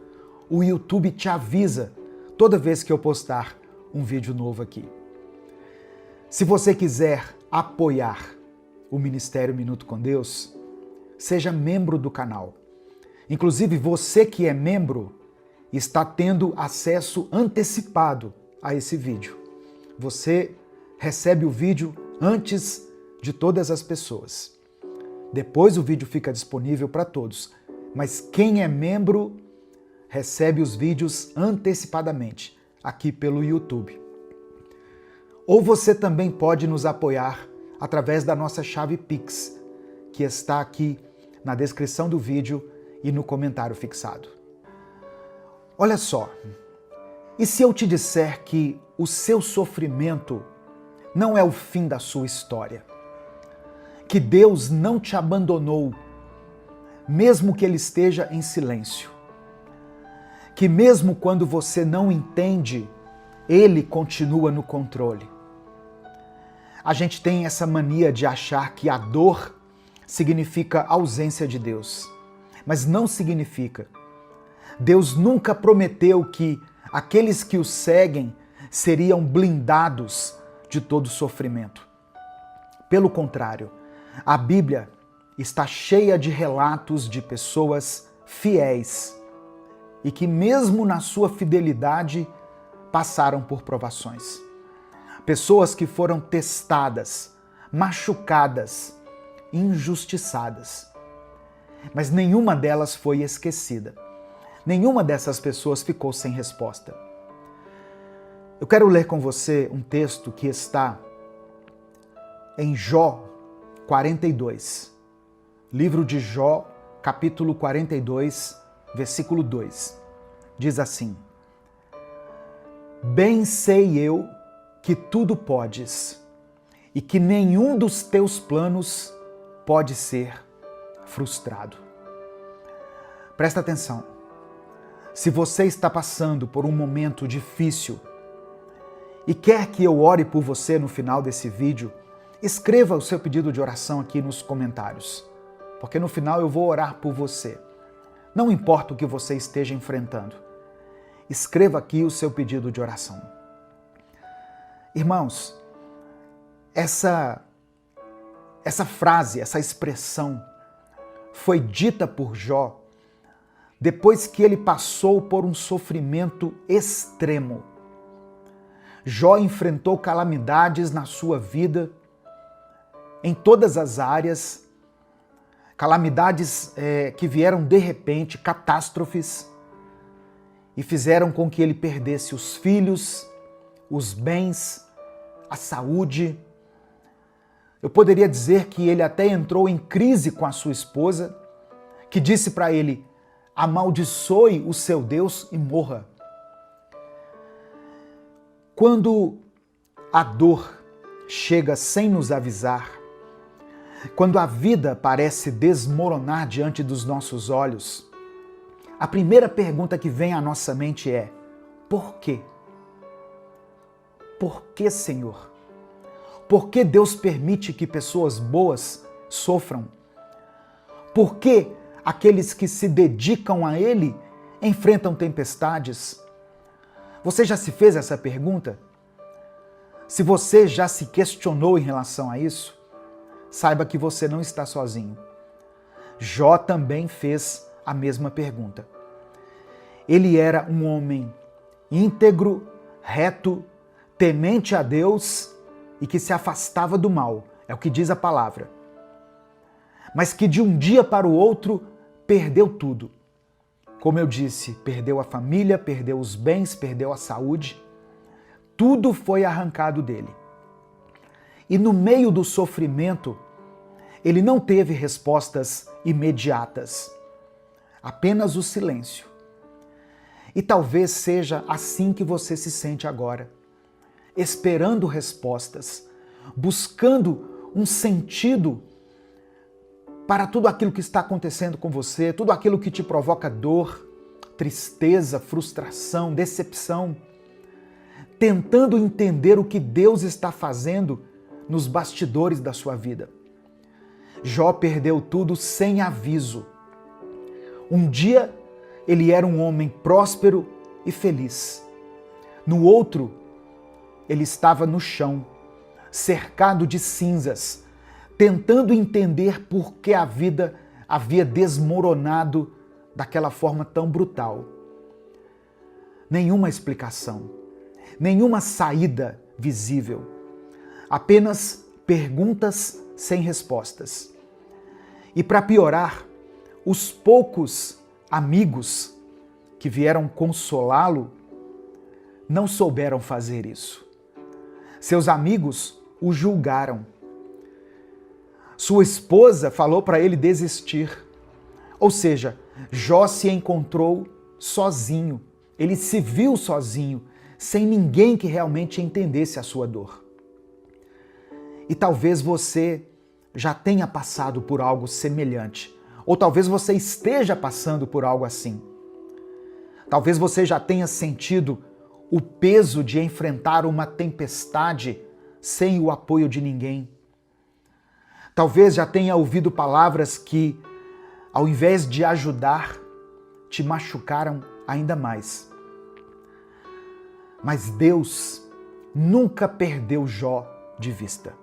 o YouTube te avisa toda vez que eu postar um vídeo novo aqui. Se você quiser apoiar o Ministério Minuto com Deus, seja membro do canal. Inclusive, você que é membro está tendo acesso antecipado a esse vídeo. Você recebe o vídeo antes de todas as pessoas. Depois o vídeo fica disponível para todos, mas quem é membro recebe os vídeos antecipadamente aqui pelo YouTube. Ou você também pode nos apoiar através da nossa chave Pix, que está aqui na descrição do vídeo e no comentário fixado. Olha só, e se eu te disser que o seu sofrimento não é o fim da sua história? Que Deus não te abandonou, mesmo que Ele esteja em silêncio? Que mesmo quando você não entende, Ele continua no controle? a gente tem essa mania de achar que a dor significa ausência de Deus. Mas não significa. Deus nunca prometeu que aqueles que o seguem seriam blindados de todo sofrimento. Pelo contrário, a Bíblia está cheia de relatos de pessoas fiéis e que, mesmo na sua fidelidade, passaram por provações. Pessoas que foram testadas, machucadas, injustiçadas. Mas nenhuma delas foi esquecida. Nenhuma dessas pessoas ficou sem resposta. Eu quero ler com você um texto que está em Jó 42. Livro de Jó, capítulo 42, versículo 2. Diz assim: Bem sei eu que tudo podes, e que nenhum dos teus planos pode ser frustrado. Presta atenção. Se você está passando por um momento difícil e quer que eu ore por você no final desse vídeo, escreva o seu pedido de oração aqui nos comentários, porque no final eu vou orar por você. Não importa o que você esteja enfrentando, escreva aqui o seu pedido de oração. Irmãos, essa frase, essa expressão foi dita por Jó depois que ele passou por um sofrimento extremo. Jó enfrentou calamidades na sua vida, em todas as áreas, calamidades que vieram de repente, catástrofes, e fizeram com que ele perdesse os filhos, os bens, a saúde. Eu poderia dizer que ele até entrou em crise com a sua esposa, que disse para ele: amaldiçoe o seu Deus e morra. Quando a dor chega sem nos avisar, quando a vida parece desmoronar diante dos nossos olhos, a primeira pergunta que vem à nossa mente é: por quê? Por que, Senhor? Por que Deus permite que pessoas boas sofram? Por que aqueles que se dedicam a Ele enfrentam tempestades? Você já se fez essa pergunta? Se você já se questionou em relação a isso, saiba que você não está sozinho. Jó também fez a mesma pergunta. Ele era um homem íntegro, reto, temente a Deus e que se afastava do mal, é o que diz a palavra. Mas que de um dia para o outro perdeu tudo. Como eu disse, perdeu a família, perdeu os bens, perdeu a saúde. Tudo foi arrancado dele. E no meio do sofrimento, ele não teve respostas imediatas, apenas o silêncio. E talvez seja assim que você se sente agora, esperando respostas, buscando um sentido para tudo aquilo que está acontecendo com você, tudo aquilo que te provoca dor, tristeza, frustração, decepção, tentando entender o que Deus está fazendo nos bastidores da sua vida. Jó perdeu tudo sem aviso. Um dia ele era um homem próspero e feliz. No outro, ele estava no chão, cercado de cinzas, tentando entender por que a vida havia desmoronado daquela forma tão brutal. Nenhuma explicação, nenhuma saída visível, apenas perguntas sem respostas. E para piorar, os poucos amigos que vieram consolá-lo não souberam fazer isso. Seus amigos o julgaram. Sua esposa falou para ele desistir. Ou seja, Jó se encontrou sozinho. Ele se viu sozinho, sem ninguém que realmente entendesse a sua dor. E talvez você já tenha passado por algo semelhante. Ou talvez você esteja passando por algo assim. Talvez você já tenha sentido o peso de enfrentar uma tempestade sem o apoio de ninguém. Talvez já tenha ouvido palavras que, ao invés de ajudar, te machucaram ainda mais. Mas Deus nunca perdeu Jó de vista.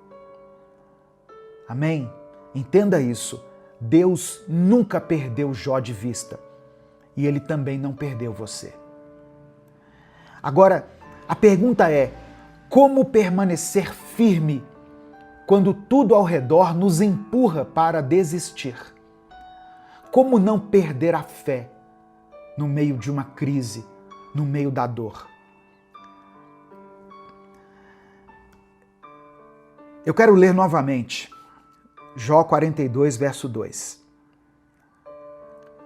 Amém? Entenda isso. Deus nunca perdeu Jó de vista. E Ele também não perdeu você. Agora, a pergunta é: como permanecer firme quando tudo ao redor nos empurra para desistir? Como não perder a fé no meio de uma crise, no meio da dor? Eu quero ler novamente Jó 42, verso 2.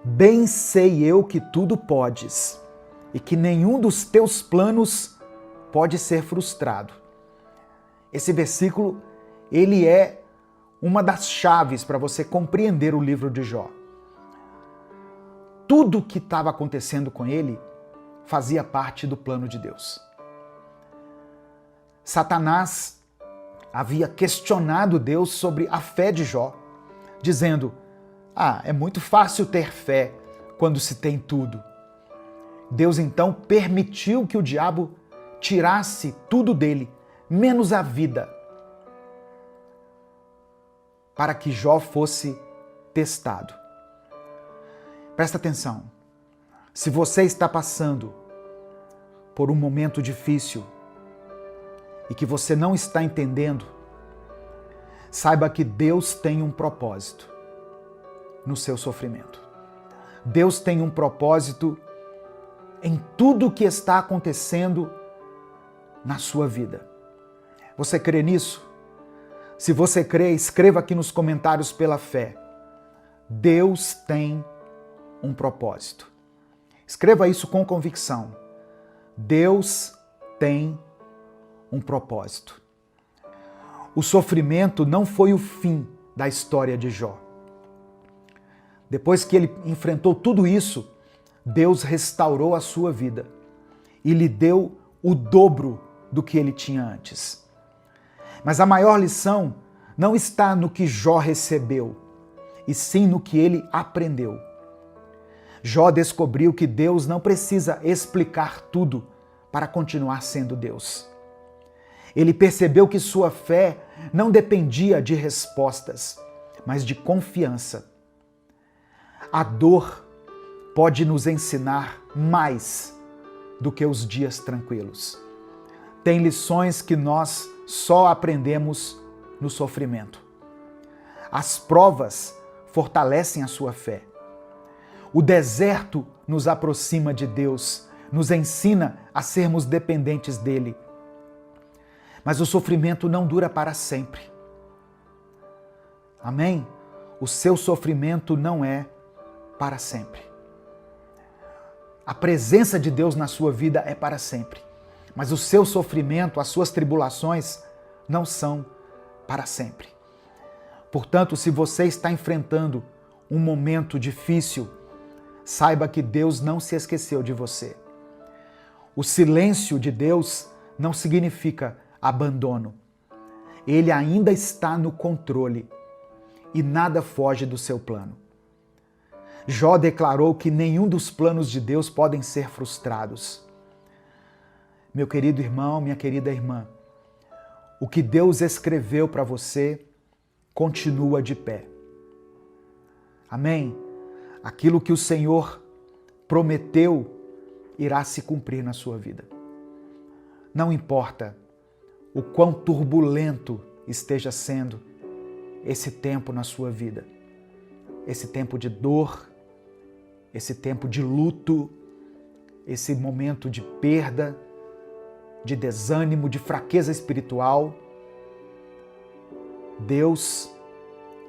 Bem sei eu que tudo podes e que nenhum dos teus planos pode ser frustrado. Esse versículo, ele é uma das chaves para você compreender o livro de Jó. Tudo que estava acontecendo com ele fazia parte do plano de Deus. Satanás havia questionado Deus sobre a fé de Jó, dizendo: é muito fácil ter fé quando se tem tudo. Deus então permitiu que o diabo tirasse tudo dele, menos a vida, para que Jó fosse testado. Presta atenção. Se você está passando por um momento difícil e que você não está entendendo, saiba que Deus tem um propósito no seu sofrimento. Deus tem um propósito em tudo que está acontecendo na sua vida. Você crê nisso? Se você crê, escreva aqui nos comentários pela fé. Deus tem um propósito. Escreva isso com convicção. Deus tem um propósito. O sofrimento não foi o fim da história de Jó. Depois que ele enfrentou tudo isso, Deus restaurou a sua vida e lhe deu o dobro do que ele tinha antes. Mas a maior lição não está no que Jó recebeu, e sim no que ele aprendeu. Jó descobriu que Deus não precisa explicar tudo para continuar sendo Deus. Ele percebeu que sua fé não dependia de respostas, mas de confiança. A dor pode nos ensinar mais do que os dias tranquilos. Tem lições que nós só aprendemos no sofrimento. As provas fortalecem a sua fé. O deserto nos aproxima de Deus, nos ensina a sermos dependentes dele. Mas o sofrimento não dura para sempre. Amém? O seu sofrimento não é para sempre. A presença de Deus na sua vida é para sempre. Mas o seu sofrimento, as suas tribulações não são para sempre. Portanto, se você está enfrentando um momento difícil, saiba que Deus não se esqueceu de você. O silêncio de Deus não significa abandono. Ele ainda está no controle e nada foge do seu plano. Jó declarou que nenhum dos planos de Deus podem ser frustrados. Meu querido irmão, minha querida irmã, o que Deus escreveu para você continua de pé. Amém? Aquilo que o Senhor prometeu irá se cumprir na sua vida. Não importa o quão turbulento esteja sendo esse tempo na sua vida, esse tempo de dor, esse tempo de luto, esse momento de perda, de desânimo, de fraqueza espiritual, Deus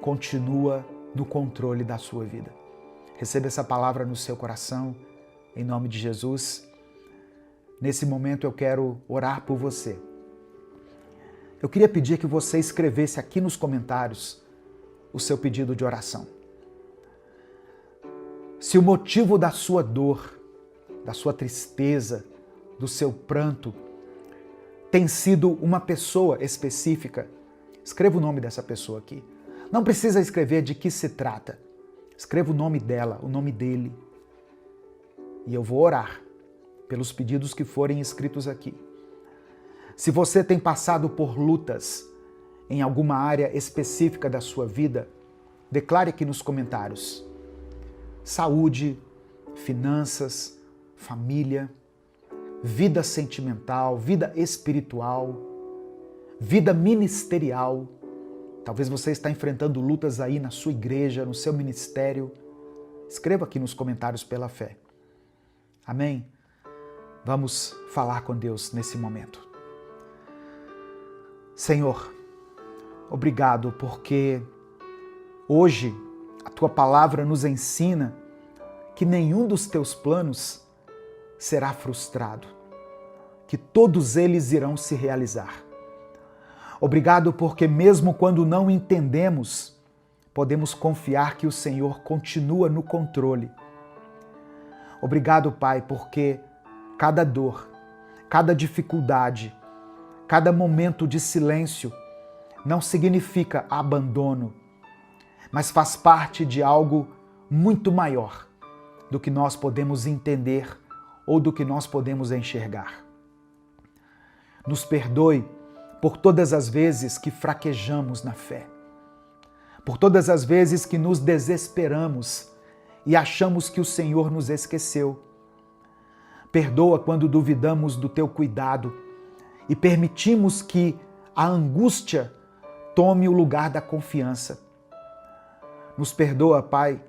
continua no controle da sua vida. Receba essa palavra no seu coração, em nome de Jesus. Nesse momento eu quero orar por você. Eu queria pedir que você escrevesse aqui nos comentários o seu pedido de oração. Se o motivo da sua dor, da sua tristeza, do seu pranto, tem sido uma pessoa específica, escreva o nome dessa pessoa aqui. Não precisa escrever de que se trata. Escreva o nome dela, o nome dele. E eu vou orar pelos pedidos que forem escritos aqui. Se você tem passado por lutas em alguma área específica da sua vida, declare aqui nos comentários. Saúde, finanças, família, vida sentimental, vida espiritual, vida ministerial. Talvez você está enfrentando lutas aí na sua igreja, no seu ministério. Escreva aqui nos comentários pela fé. Amém? Vamos falar com Deus nesse momento. Senhor, obrigado porque hoje a Tua palavra nos ensina que nenhum dos Teus planos será frustrado, que todos eles irão se realizar. Obrigado porque mesmo quando não entendemos, podemos confiar que o Senhor continua no controle. Obrigado, Pai, porque cada dor, cada dificuldade, cada momento de silêncio não significa abandono, mas faz parte de algo muito maior do que nós podemos entender ou do que nós podemos enxergar. Nos perdoe por todas as vezes que fraquejamos na fé, por todas as vezes que nos desesperamos e achamos que o Senhor nos esqueceu. Perdoa quando duvidamos do Teu cuidado e permitimos que a angústia tome o lugar da confiança. Nos perdoa, Pai,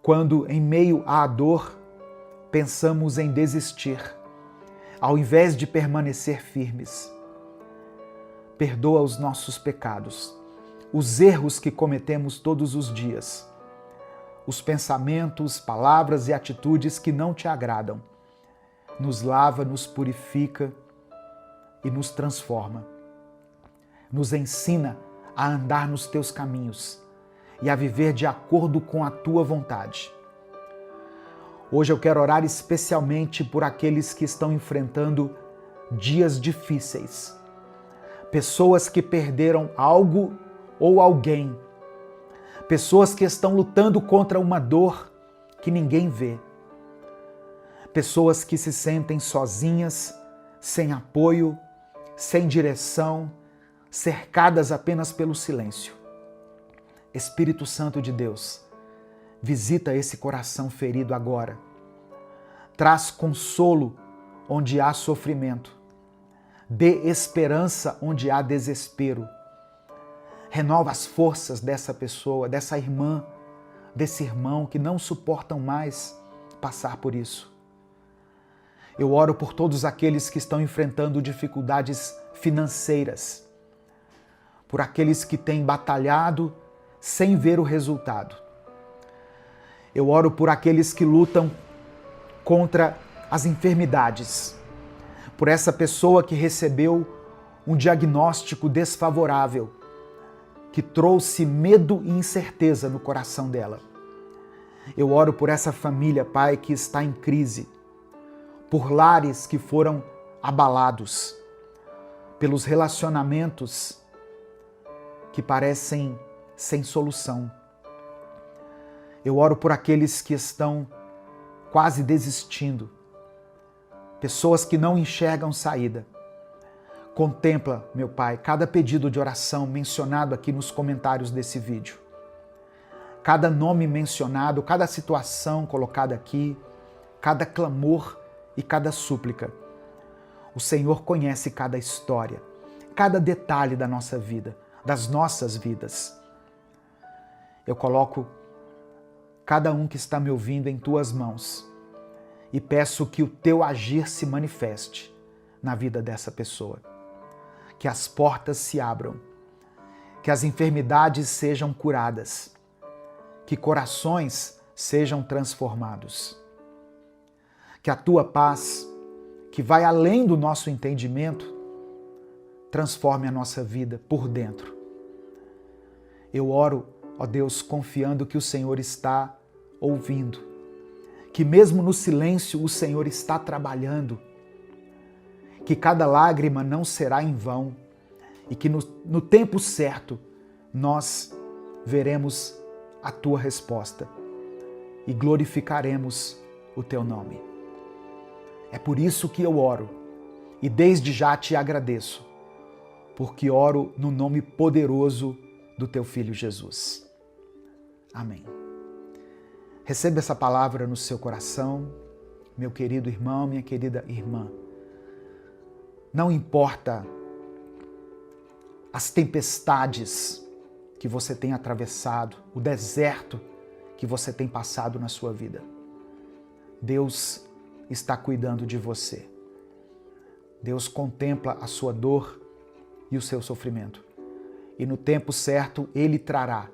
quando em meio à dor pensamos em desistir, ao invés de permanecer firmes. Perdoa os nossos pecados, os erros que cometemos todos os dias, os pensamentos, palavras e atitudes que não Te agradam. Nos lava, nos purifica e nos transforma. Nos ensina a andar nos Teus caminhos e a viver de acordo com a Tua vontade. Hoje eu quero orar especialmente por aqueles que estão enfrentando dias difíceis. Pessoas que perderam algo ou alguém. Pessoas que estão lutando contra uma dor que ninguém vê. Pessoas que se sentem sozinhas, sem apoio, sem direção, cercadas apenas pelo silêncio. Espírito Santo de Deus, visita esse coração ferido agora. Traz consolo onde há sofrimento. Dê esperança onde há desespero. Renova as forças dessa pessoa, dessa irmã, desse irmão que não suportam mais passar por isso. Eu oro por todos aqueles que estão enfrentando dificuldades financeiras, por aqueles que têm batalhado sem ver o resultado. Eu oro por aqueles que lutam contra as enfermidades, por essa pessoa que recebeu um diagnóstico desfavorável, que trouxe medo e incerteza no coração dela. Eu oro por essa família, Pai, que está em crise, por lares que foram abalados, pelos relacionamentos que parecem sem solução. Eu oro por aqueles que estão quase desistindo, pessoas que não enxergam saída. Contempla, meu Pai, cada pedido de oração mencionado aqui nos comentários desse vídeo. Cada nome mencionado, cada situação colocada aqui, cada clamor e cada súplica. O Senhor conhece cada história, cada detalhe da nossa vida, das nossas vidas. Eu coloco cada um que está me ouvindo em Tuas mãos e peço que o Teu agir se manifeste na vida dessa pessoa. Que as portas se abram, que as enfermidades sejam curadas, que corações sejam transformados. Que a Tua paz, que vai além do nosso entendimento, transforme a nossa vida por dentro. Eu oro, ó Deus, confiando que o Senhor está ouvindo, que mesmo no silêncio o Senhor está trabalhando, que cada lágrima não será em vão e que no tempo certo nós veremos a tua resposta e glorificaremos o teu nome. É por isso que eu oro e desde já te agradeço, porque oro no nome poderoso do teu Filho Jesus. Amém. Receba essa palavra no seu coração, meu querido irmão, minha querida irmã. Não importa as tempestades que você tem atravessado, o deserto que você tem passado na sua vida. Deus está cuidando de você. Deus contempla a sua dor e o seu sofrimento. E no tempo certo, Ele trará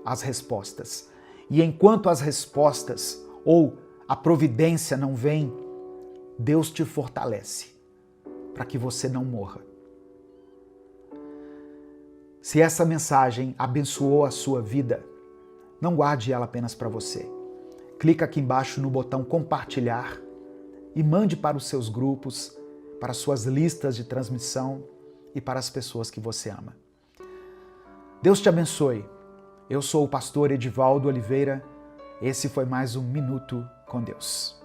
as respostas. E enquanto as respostas ou a providência não vem, Deus te fortalece para que você não morra. Se essa mensagem abençoou a sua vida, não guarde ela apenas para você. Clica aqui embaixo no botão compartilhar e mande para os seus grupos, para as suas listas de transmissão e para as pessoas que você ama. Deus te abençoe. Eu sou o pastor Edivaldo Oliveira. Esse foi mais um Minuto com Deus.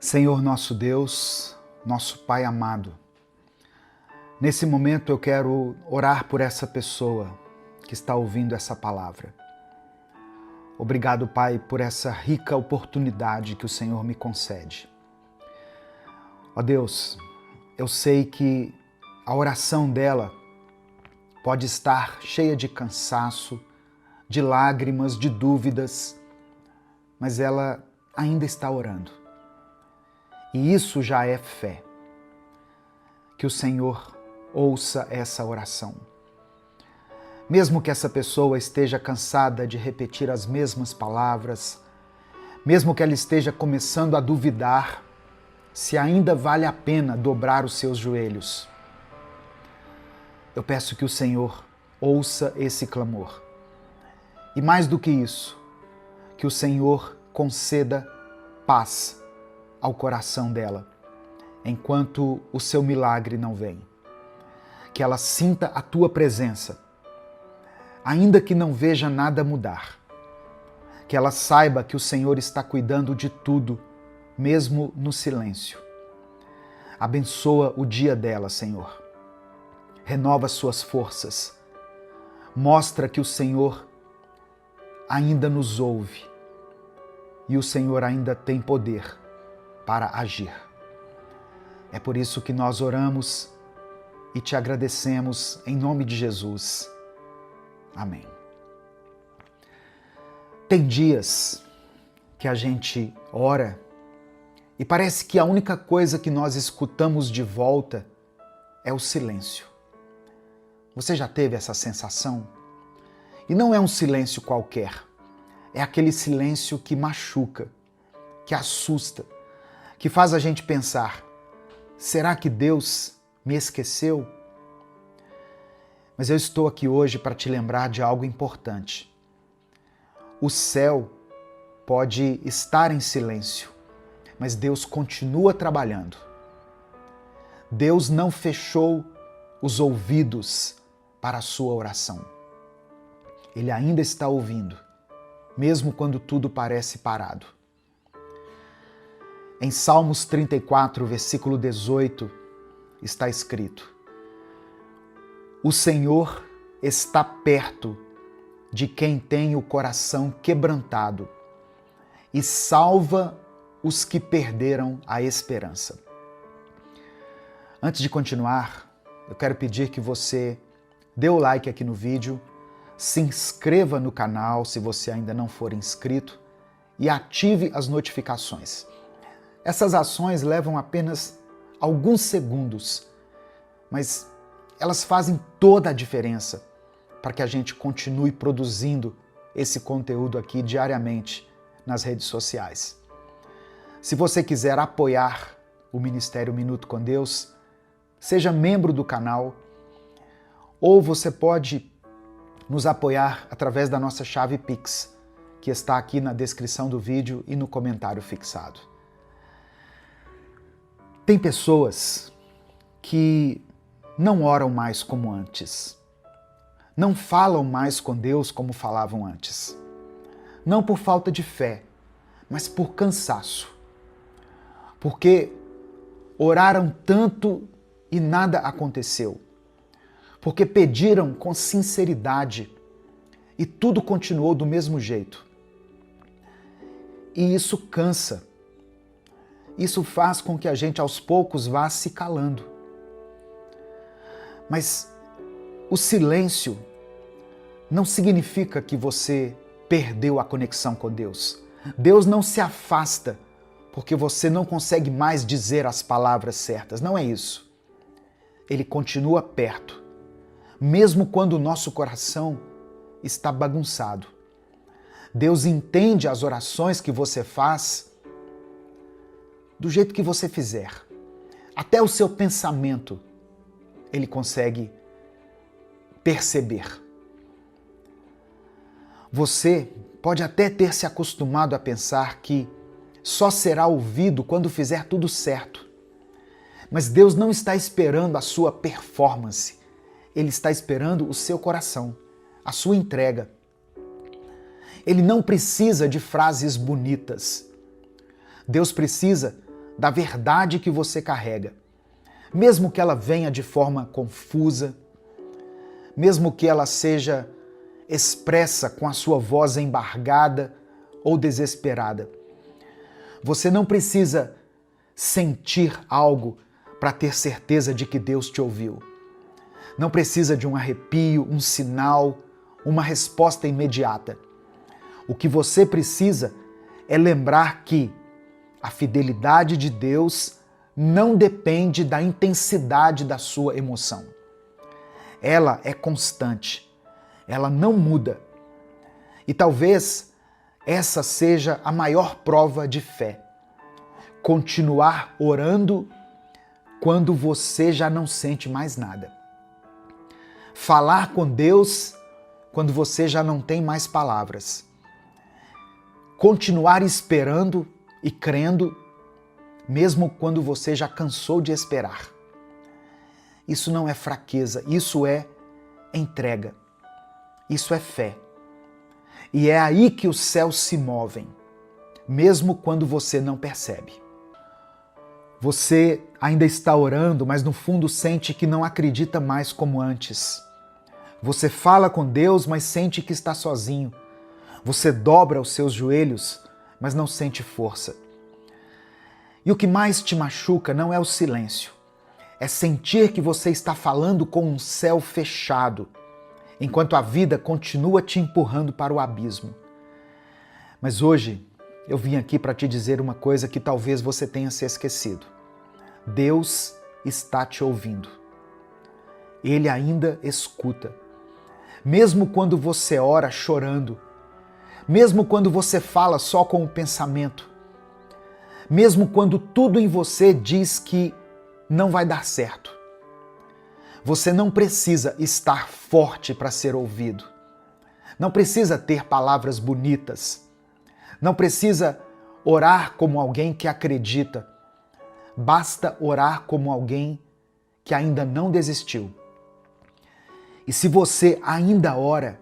Senhor nosso Deus, nosso Pai amado, nesse momento eu quero orar por essa pessoa que está ouvindo essa palavra. Obrigado, Pai, por essa rica oportunidade que o Senhor me concede. Ó Deus, eu sei que a oração dela pode estar cheia de cansaço, de lágrimas, de dúvidas, mas ela ainda está orando. E isso já é fé. Que o Senhor ouça essa oração. Mesmo que essa pessoa esteja cansada de repetir as mesmas palavras, mesmo que ela esteja começando a duvidar se ainda vale a pena dobrar os seus joelhos, eu peço que o Senhor ouça esse clamor. E mais do que isso, que o Senhor conceda paz ao coração dela, enquanto o seu milagre não vem. Que ela sinta a tua presença, ainda que não veja nada mudar. Que ela saiba que o Senhor está cuidando de tudo, mesmo no silêncio. Abençoa o dia dela, Senhor. Renova suas forças. Mostra que o Senhor ainda nos ouve e o Senhor ainda tem poder para agir. É por isso que nós oramos e te agradecemos em nome de Jesus. Amém. Tem dias que a gente ora e parece que a única coisa que nós escutamos de volta é o silêncio. Você já teve essa sensação? E não é um silêncio qualquer. É aquele silêncio que machuca, que assusta, que faz a gente pensar: será que Deus me esqueceu? Mas eu estou aqui hoje para te lembrar de algo importante. O céu pode estar em silêncio, mas Deus continua trabalhando. Deus não fechou os ouvidos para a sua oração. Ele ainda está ouvindo, mesmo quando tudo parece parado. Em Salmos 34, versículo 18, está escrito: o Senhor está perto de quem tem o coração quebrantado e salva os que perderam a esperança. Antes de continuar, eu quero pedir que você dê o like aqui no vídeo, se inscreva no canal se você ainda não for inscrito e ative as notificações. Essas ações levam apenas alguns segundos, mas elas fazem toda a diferença para que a gente continue produzindo esse conteúdo aqui diariamente nas redes sociais. Se você quiser apoiar o Ministério Minuto com Deus, seja membro do canal. ou você pode nos apoiar através da nossa chave Pix, que está aqui na descrição do vídeo e no comentário fixado. Tem pessoas que não oram mais como antes, não falam mais com Deus como falavam antes. Não por falta de fé, mas por cansaço. Porque oraram tanto e nada aconteceu. Porque pediram com sinceridade e tudo continuou do mesmo jeito. E isso cansa. Isso faz com que a gente aos poucos vá se calando. Mas o silêncio não significa que você perdeu a conexão com Deus. Deus não se afasta porque você não consegue mais dizer as palavras certas. Não é isso. Ele continua perto, mesmo quando o nosso coração está bagunçado. Deus entende as orações que você faz do jeito que você fizer. Até o seu pensamento Ele consegue perceber. Você pode até ter se acostumado a pensar que só será ouvido quando fizer tudo certo. Mas Deus não está esperando a sua performance. Ele está esperando o seu coração, a sua entrega. Ele não precisa de frases bonitas. Deus precisa da verdade que você carrega. Mesmo que ela venha de forma confusa, mesmo que ela seja expressa com a sua voz embargada ou desesperada. Você não precisa sentir algo para ter certeza de que Deus te ouviu. Não precisa de um arrepio, um sinal, uma resposta imediata. O que você precisa é lembrar que a fidelidade de Deus não depende da intensidade da sua emoção. Ela é constante. Ela não muda. E talvez essa seja a maior prova de fé. Continuar orando quando você já não sente mais nada. Falar com Deus quando você já não tem mais palavras. Continuar esperando e crendo, mesmo quando você já cansou de esperar. Isso não é fraqueza, isso é entrega. Isso é fé. E é aí que os céus se movem, mesmo quando você não percebe. Você ainda está orando, mas no fundo sente que não acredita mais como antes. Você fala com Deus, mas sente que está sozinho. Você dobra os seus joelhos, mas não sente força. E o que mais te machuca não é o silêncio. É sentir que você está falando com um céu fechado, enquanto a vida continua te empurrando para o abismo. Mas hoje eu vim aqui para te dizer uma coisa que talvez você tenha se esquecido. Deus está te ouvindo. Ele ainda escuta. Mesmo quando você ora chorando, mesmo quando você fala só com o pensamento, mesmo quando tudo em você diz que não vai dar certo. Você não precisa estar forte para ser ouvido. Não precisa ter palavras bonitas. Não precisa orar como alguém que acredita. Basta orar como alguém que ainda não desistiu. E se você ainda ora,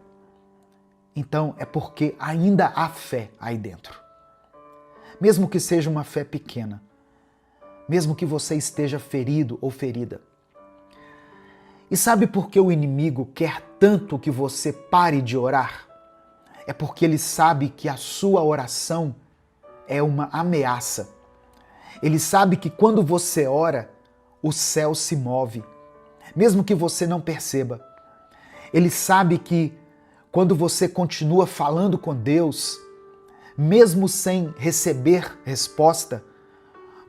então é porque ainda há fé aí dentro. Mesmo que seja uma fé pequena, mesmo que você esteja ferido ou ferida. E sabe por que o inimigo quer tanto que você pare de orar? É porque ele sabe que a sua oração é uma ameaça. Ele sabe que quando você ora, o céu se move, mesmo que você não perceba. Ele sabe que quando você continua falando com Deus, mesmo sem receber resposta,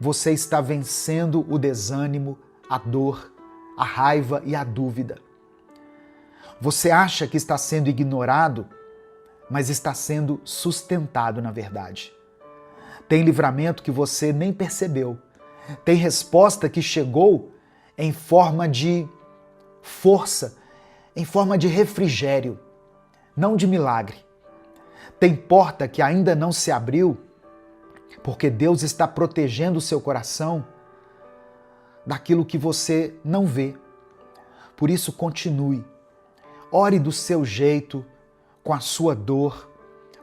você está vencendo o desânimo, a dor, a raiva e a dúvida. Você acha que está sendo ignorado, mas está sendo sustentado na verdade. Tem livramento que você nem percebeu. Tem resposta que chegou em forma de força, em forma de refrigério, não de milagre. Tem porta que ainda não se abriu, porque Deus está protegendo o seu coração daquilo que você não vê. Por isso, continue. Ore do seu jeito, com a sua dor,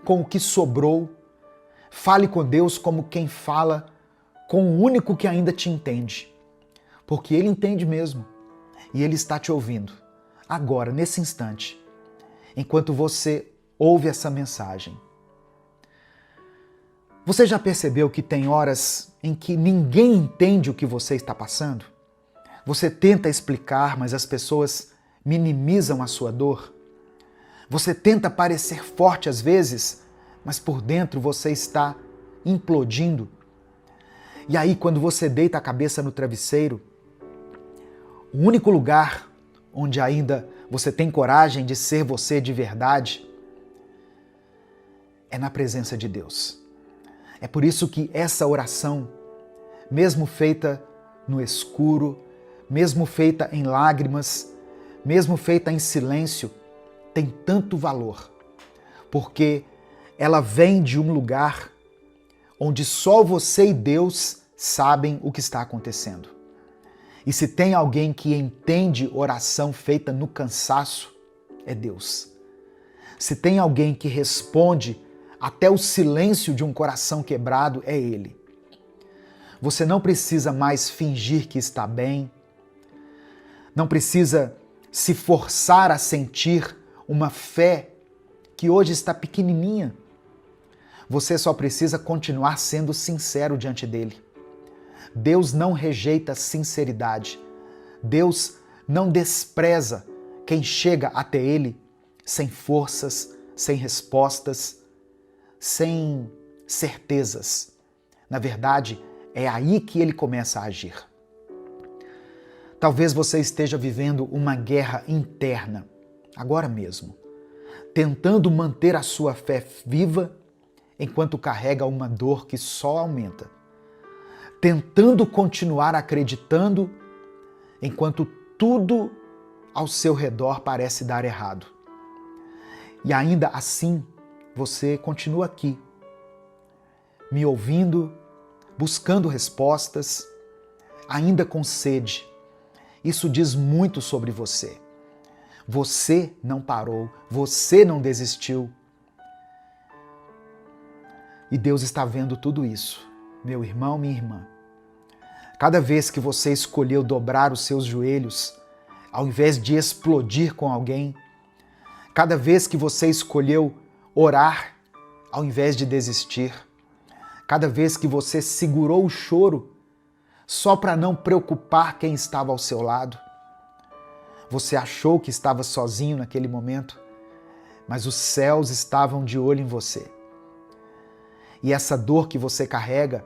com o que sobrou. Fale com Deus como quem fala com o único que ainda te entende. Porque Ele entende mesmo. E Ele está te ouvindo. Agora, nesse instante, enquanto você ouve essa mensagem. Você já percebeu que tem horas em que ninguém entende o que você está passando? Você tenta explicar, mas as pessoas minimizam a sua dor. Você tenta parecer forte às vezes, mas por dentro você está implodindo. E aí, quando você deita a cabeça no travesseiro, o único lugar onde ainda você tem coragem de ser você de verdade é na presença de Deus. É por isso que essa oração, mesmo feita no escuro, mesmo feita em lágrimas, mesmo feita em silêncio, tem tanto valor, porque ela vem de um lugar onde só você e Deus sabem o que está acontecendo. E se tem alguém que entende oração feita no cansaço, é Deus. Se tem alguém que responde até o silêncio de um coração quebrado, é Ele. Você não precisa mais fingir que está bem, não precisa se forçar a sentir uma fé que hoje está pequenininha. Você só precisa continuar sendo sincero diante dele. Deus não rejeita sinceridade. Deus não despreza quem chega até ele sem forças, sem respostas, sem certezas. Na verdade, é aí que ele começa a agir. Talvez você esteja vivendo uma guerra interna, agora mesmo, tentando manter a sua fé viva enquanto carrega uma dor que só aumenta, tentando continuar acreditando enquanto tudo ao seu redor parece dar errado. E ainda assim, você continua aqui, me ouvindo, buscando respostas, ainda com sede. Isso diz muito sobre você. Você não parou, você não desistiu. E Deus está vendo tudo isso, meu irmão, minha irmã. Cada vez que você escolheu dobrar os seus joelhos, ao invés de explodir com alguém, cada vez que você escolheu orar, ao invés de desistir, cada vez que você segurou o choro, só para não preocupar quem estava ao seu lado, você achou que estava sozinho naquele momento, mas os céus estavam de olho em você. E essa dor que você carrega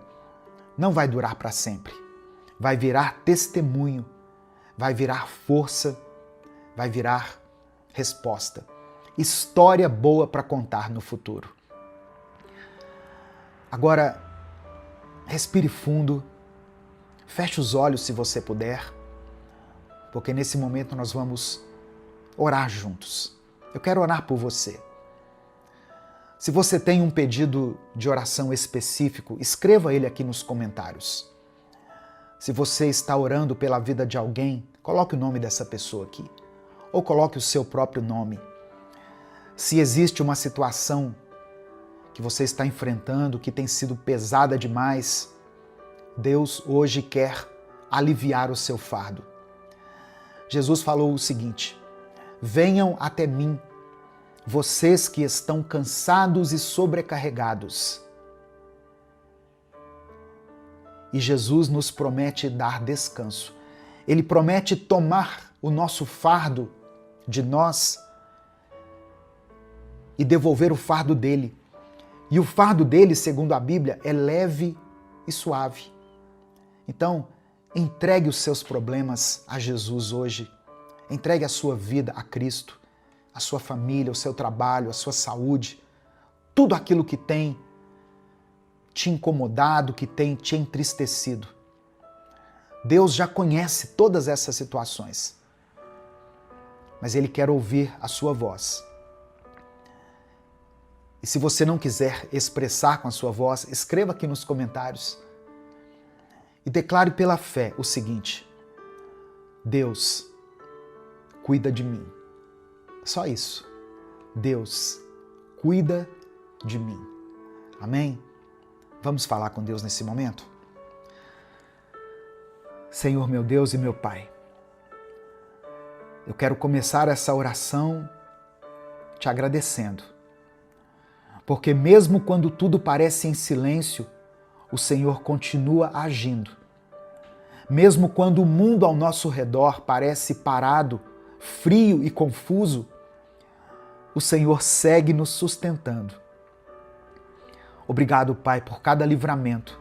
não vai durar para sempre. Vai virar testemunho, vai virar força, vai virar resposta. História boa para contar no futuro. Agora, respire fundo, feche os olhos se você puder, porque nesse momento nós vamos orar juntos. Eu quero orar por você. Se você tem um pedido de oração específico, escreva ele aqui nos comentários. Se você está orando pela vida de alguém, coloque o nome dessa pessoa aqui, ou coloque o seu próprio nome. Se existe uma situação que você está enfrentando, que tem sido pesada demais, Deus hoje quer aliviar o seu fardo. Jesus falou o seguinte: venham até mim, vocês que estão cansados e sobrecarregados. E Jesus nos promete dar descanso. Ele promete tomar o nosso fardo de nós e devolver o fardo dele. E o fardo dele, segundo a Bíblia, é leve e suave. Então, entregue os seus problemas a Jesus hoje. Entregue a sua vida a Cristo, a sua família, o seu trabalho, a sua saúde, tudo aquilo que tem te incomodado, que tem te entristecido. Deus já conhece todas essas situações. mas Ele quer ouvir a sua voz. E se você não quiser expressar com a sua voz, escreva aqui nos comentários e declare pela fé o seguinte: Deus, cuida de mim. Só isso. Deus, cuida de mim. Amém? Vamos falar com Deus nesse momento? Senhor, meu Deus e meu Pai, eu quero começar essa oração te agradecendo, porque mesmo quando tudo parece em silêncio, o Senhor continua agindo. Mesmo quando o mundo ao nosso redor parece parado, frio e confuso, o Senhor segue nos sustentando. Obrigado, Pai, por cada livramento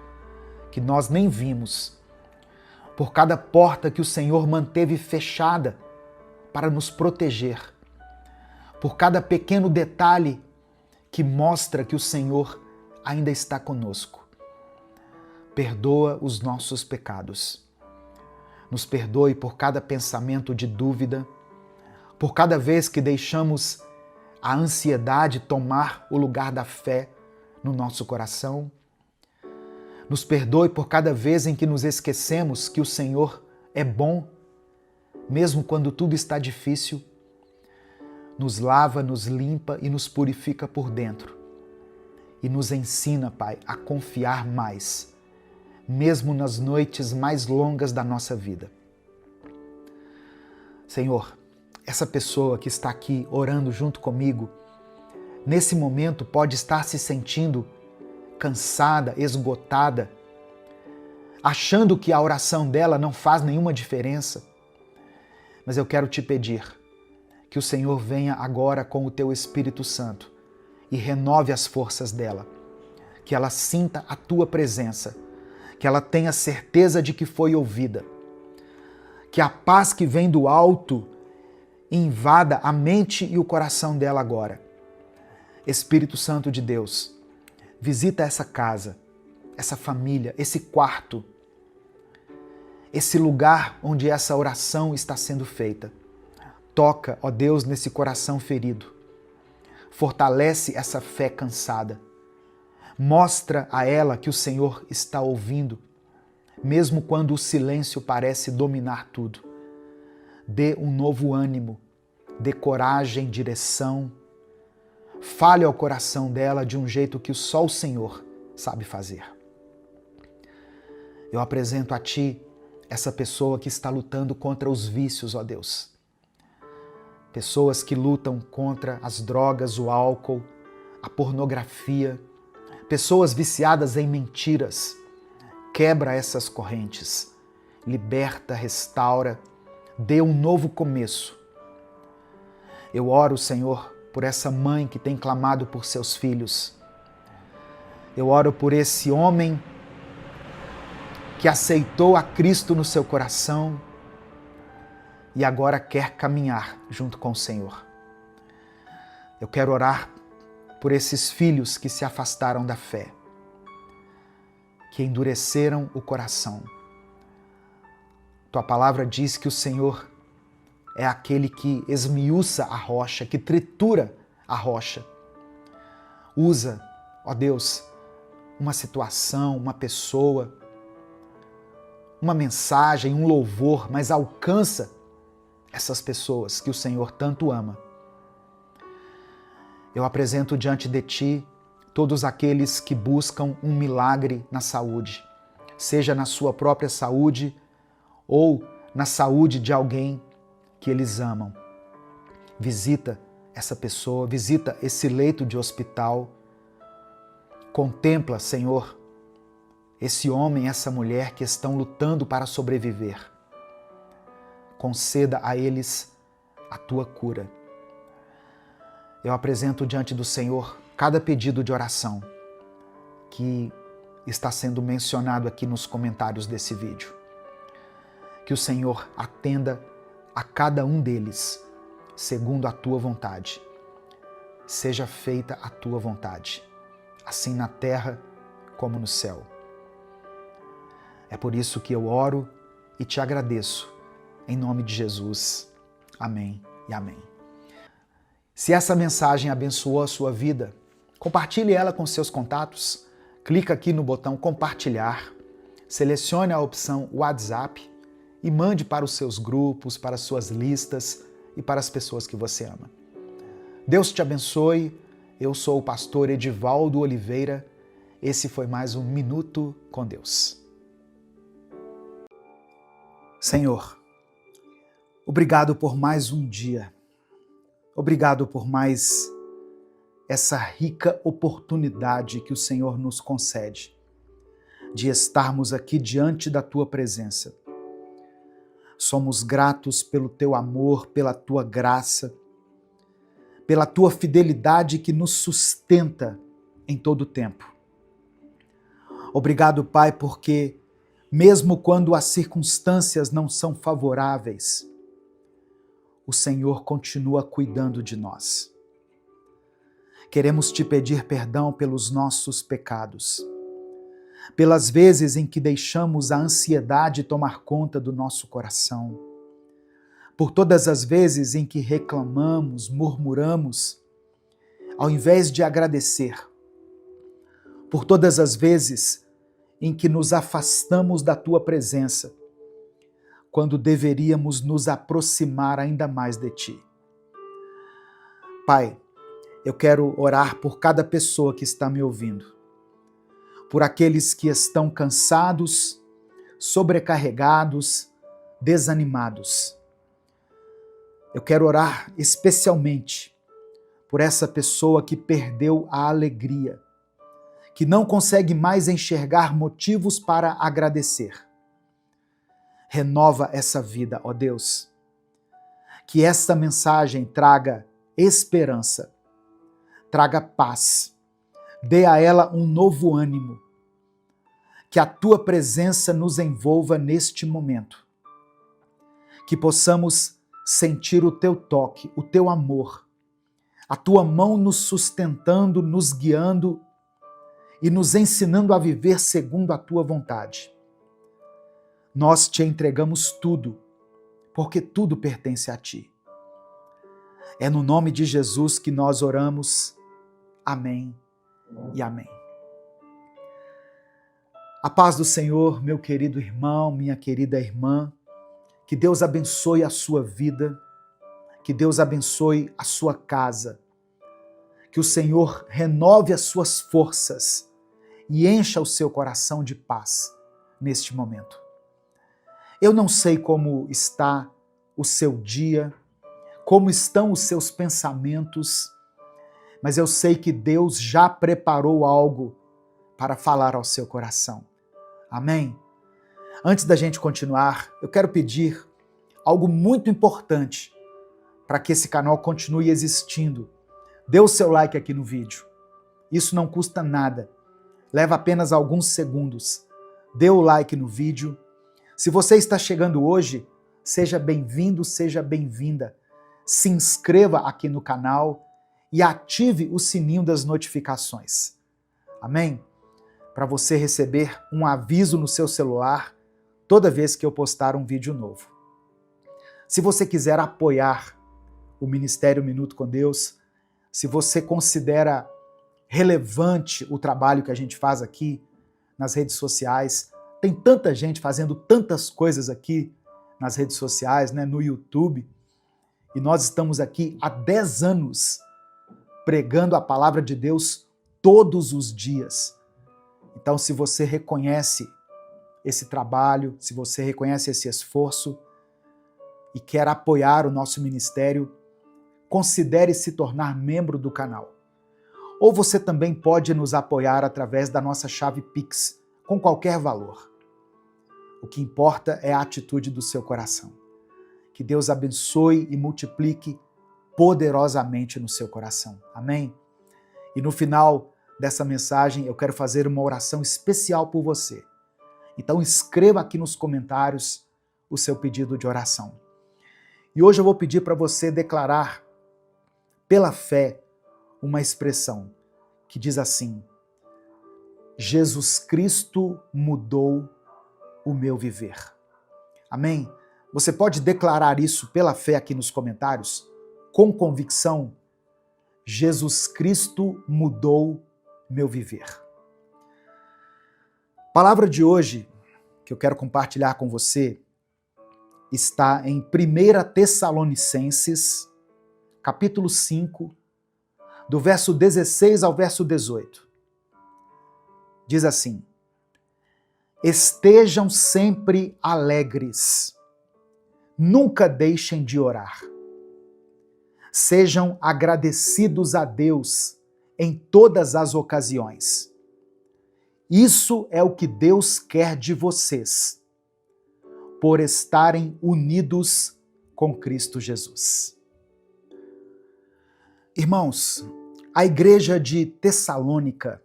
que nós nem vimos, por cada porta que o Senhor manteve fechada para nos proteger, por cada pequeno detalhe que mostra que o Senhor ainda está conosco. Perdoa os nossos pecados. Nos perdoe por cada pensamento de dúvida, por cada vez que deixamos a ansiedade tomar o lugar da fé no nosso coração. Nos perdoe por cada vez em que nos esquecemos que o Senhor é bom, mesmo quando tudo está difícil. Nos lava, nos limpa e nos purifica por dentro. E nos ensina, Pai, a confiar mais, mesmo nas noites mais longas da nossa vida. Senhor, essa pessoa que está aqui orando junto comigo, nesse momento pode estar se sentindo cansada, esgotada, achando que a oração dela não faz nenhuma diferença. Mas eu quero te pedir que o Senhor venha agora com o teu Espírito Santo e renove as forças dela, que ela sinta a tua presença, que ela tenha certeza de que foi ouvida, que a paz que vem do alto invada a mente e o coração dela agora. Espírito Santo de Deus, visita essa casa, essa família, esse quarto, esse lugar onde essa oração está sendo feita. Toca, ó Deus, nesse coração ferido. Fortalece essa fé cansada. Mostra a ela que o Senhor está ouvindo, mesmo quando o silêncio parece dominar tudo. Dê um novo ânimo, dê coragem, direção. Fale ao coração dela de um jeito que só o Senhor sabe fazer. Eu apresento a Ti essa pessoa que está lutando contra os vícios, ó Deus. Pessoas que lutam contra as drogas, o álcool, a pornografia. Pessoas viciadas em mentiras. Quebra essas correntes. Liberta, restaura, dê um novo começo. Eu oro, Senhor, por essa mãe que tem clamado por seus filhos. Eu oro por esse homem que aceitou a Cristo no seu coração e agora quer caminhar junto com o Senhor. Eu quero orar por esses filhos que se afastaram da fé, que endureceram o coração. Tua palavra diz que o Senhor é aquele que esmiuça a rocha, que tritura a rocha. Usa, ó Deus, uma situação, uma pessoa, uma mensagem, um louvor, mas alcança essas pessoas que o Senhor tanto ama. Eu apresento diante de Ti todos aqueles que buscam um milagre na saúde, seja na sua própria saúde ou na saúde de alguém que eles amam. Visita essa pessoa, visita esse leito de hospital. Contempla, Senhor, esse homem, essa mulher que estão lutando para sobreviver. Conceda a eles a Tua cura. Eu apresento diante do Senhor cada pedido de oração que está sendo mencionado aqui nos comentários desse vídeo. Que o Senhor atenda a cada um deles, segundo a Tua vontade. Seja feita a Tua vontade, assim na terra como no céu. É por isso que eu oro e te agradeço, em nome de Jesus. Amém e amém. Se essa mensagem abençoou a sua vida, compartilhe ela com seus contatos. Clica aqui no botão compartilhar, selecione a opção WhatsApp e mande para os seus grupos, para as suas listas e para as pessoas que você ama. Deus te abençoe. Eu sou o pastor Edivaldo Oliveira. Esse foi mais um Minuto com Deus. Senhor, obrigado por mais um dia. Obrigado por mais essa rica oportunidade que o Senhor nos concede de estarmos aqui diante da Tua presença. Somos gratos pelo Teu amor, pela Tua graça, pela Tua fidelidade que nos sustenta em todo o tempo. Obrigado, Pai, porque mesmo quando as circunstâncias não são favoráveis, o Senhor continua cuidando de nós. Queremos te pedir perdão pelos nossos pecados, pelas vezes em que deixamos a ansiedade tomar conta do nosso coração, por todas as vezes em que reclamamos, murmuramos, ao invés de agradecer, por todas as vezes em que nos afastamos da tua presença, quando deveríamos nos aproximar ainda mais de ti. Pai, eu quero orar por cada pessoa que está me ouvindo, por aqueles que estão cansados, sobrecarregados, desanimados. Eu quero orar especialmente por essa pessoa que perdeu a alegria, que não consegue mais enxergar motivos para agradecer. Renova essa vida, ó Deus. Que esta mensagem traga esperança, traga paz, dê a ela um novo ânimo. Que a tua presença nos envolva neste momento. Que possamos sentir o teu toque, o teu amor, a tua mão nos sustentando, nos guiando e nos ensinando a viver segundo a tua vontade. Nós te entregamos tudo, porque tudo pertence a ti. É no nome de Jesus que nós oramos. Amém e amém. A paz do Senhor, meu querido irmão, minha querida irmã, que Deus abençoe a sua vida, que Deus abençoe a sua casa, que o Senhor renove as suas forças e encha o seu coração de paz neste momento. Eu não sei como está o seu dia, como estão os seus pensamentos, mas eu sei que Deus já preparou algo para falar ao seu coração. Amém? Antes da gente continuar, eu quero pedir algo muito importante para que esse canal continue existindo. Dê o seu like aqui no vídeo. Isso não custa nada. Leva apenas alguns segundos. Dê o like no vídeo. Se você está chegando hoje, seja bem-vindo, seja bem-vinda. Se inscreva aqui no canal e ative o sininho das notificações. Amém? Para você receber um aviso no seu celular toda vez que eu postar um vídeo novo. Se você quiser apoiar o Ministério Minuto com Deus, se você considera relevante o trabalho que a gente faz aqui nas redes sociais, tem tanta gente fazendo tantas coisas aqui nas redes sociais, né, no YouTube, e nós estamos aqui há 10 anos pregando a palavra de Deus todos os dias. Então, se você reconhece esse trabalho, se você reconhece esse esforço e quer apoiar o nosso ministério, considere se tornar membro do canal. Ou você também pode nos apoiar através da nossa chave Pix, com qualquer valor. O que importa é a atitude do seu coração. Que Deus abençoe e multiplique poderosamente no seu coração. Amém? E no final dessa mensagem, eu quero fazer uma oração especial por você. Então escreva aqui nos comentários o seu pedido de oração. E hoje eu vou pedir para você declarar, pela fé, uma expressão que diz assim: Jesus Cristo mudou o meu viver. Amém? Você pode declarar isso pela fé aqui nos comentários? com convicção: Jesus Cristo mudou meu viver. A palavra de hoje que eu quero compartilhar com você está em 1 Tessalonicenses, capítulo 5, do verso 16 ao verso 18. Diz assim: estejam sempre alegres, nunca deixem de orar. Sejam agradecidos a Deus em todas as ocasiões. Isso é o que Deus quer de vocês, por estarem unidos com Cristo Jesus. Irmãos, a igreja de Tessalônica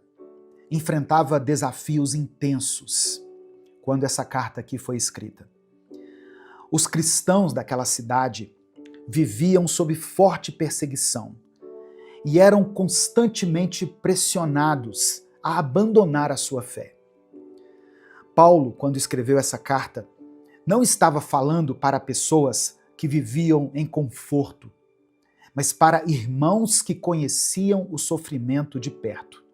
enfrentava desafios intensos quando essa carta aqui foi escrita. Os cristãos daquela cidade viviam sob forte perseguição e eram constantemente pressionados a abandonar a sua fé. Paulo, quando escreveu essa carta, não estava falando para pessoas que viviam em conforto, mas para irmãos que conheciam o sofrimento de perto.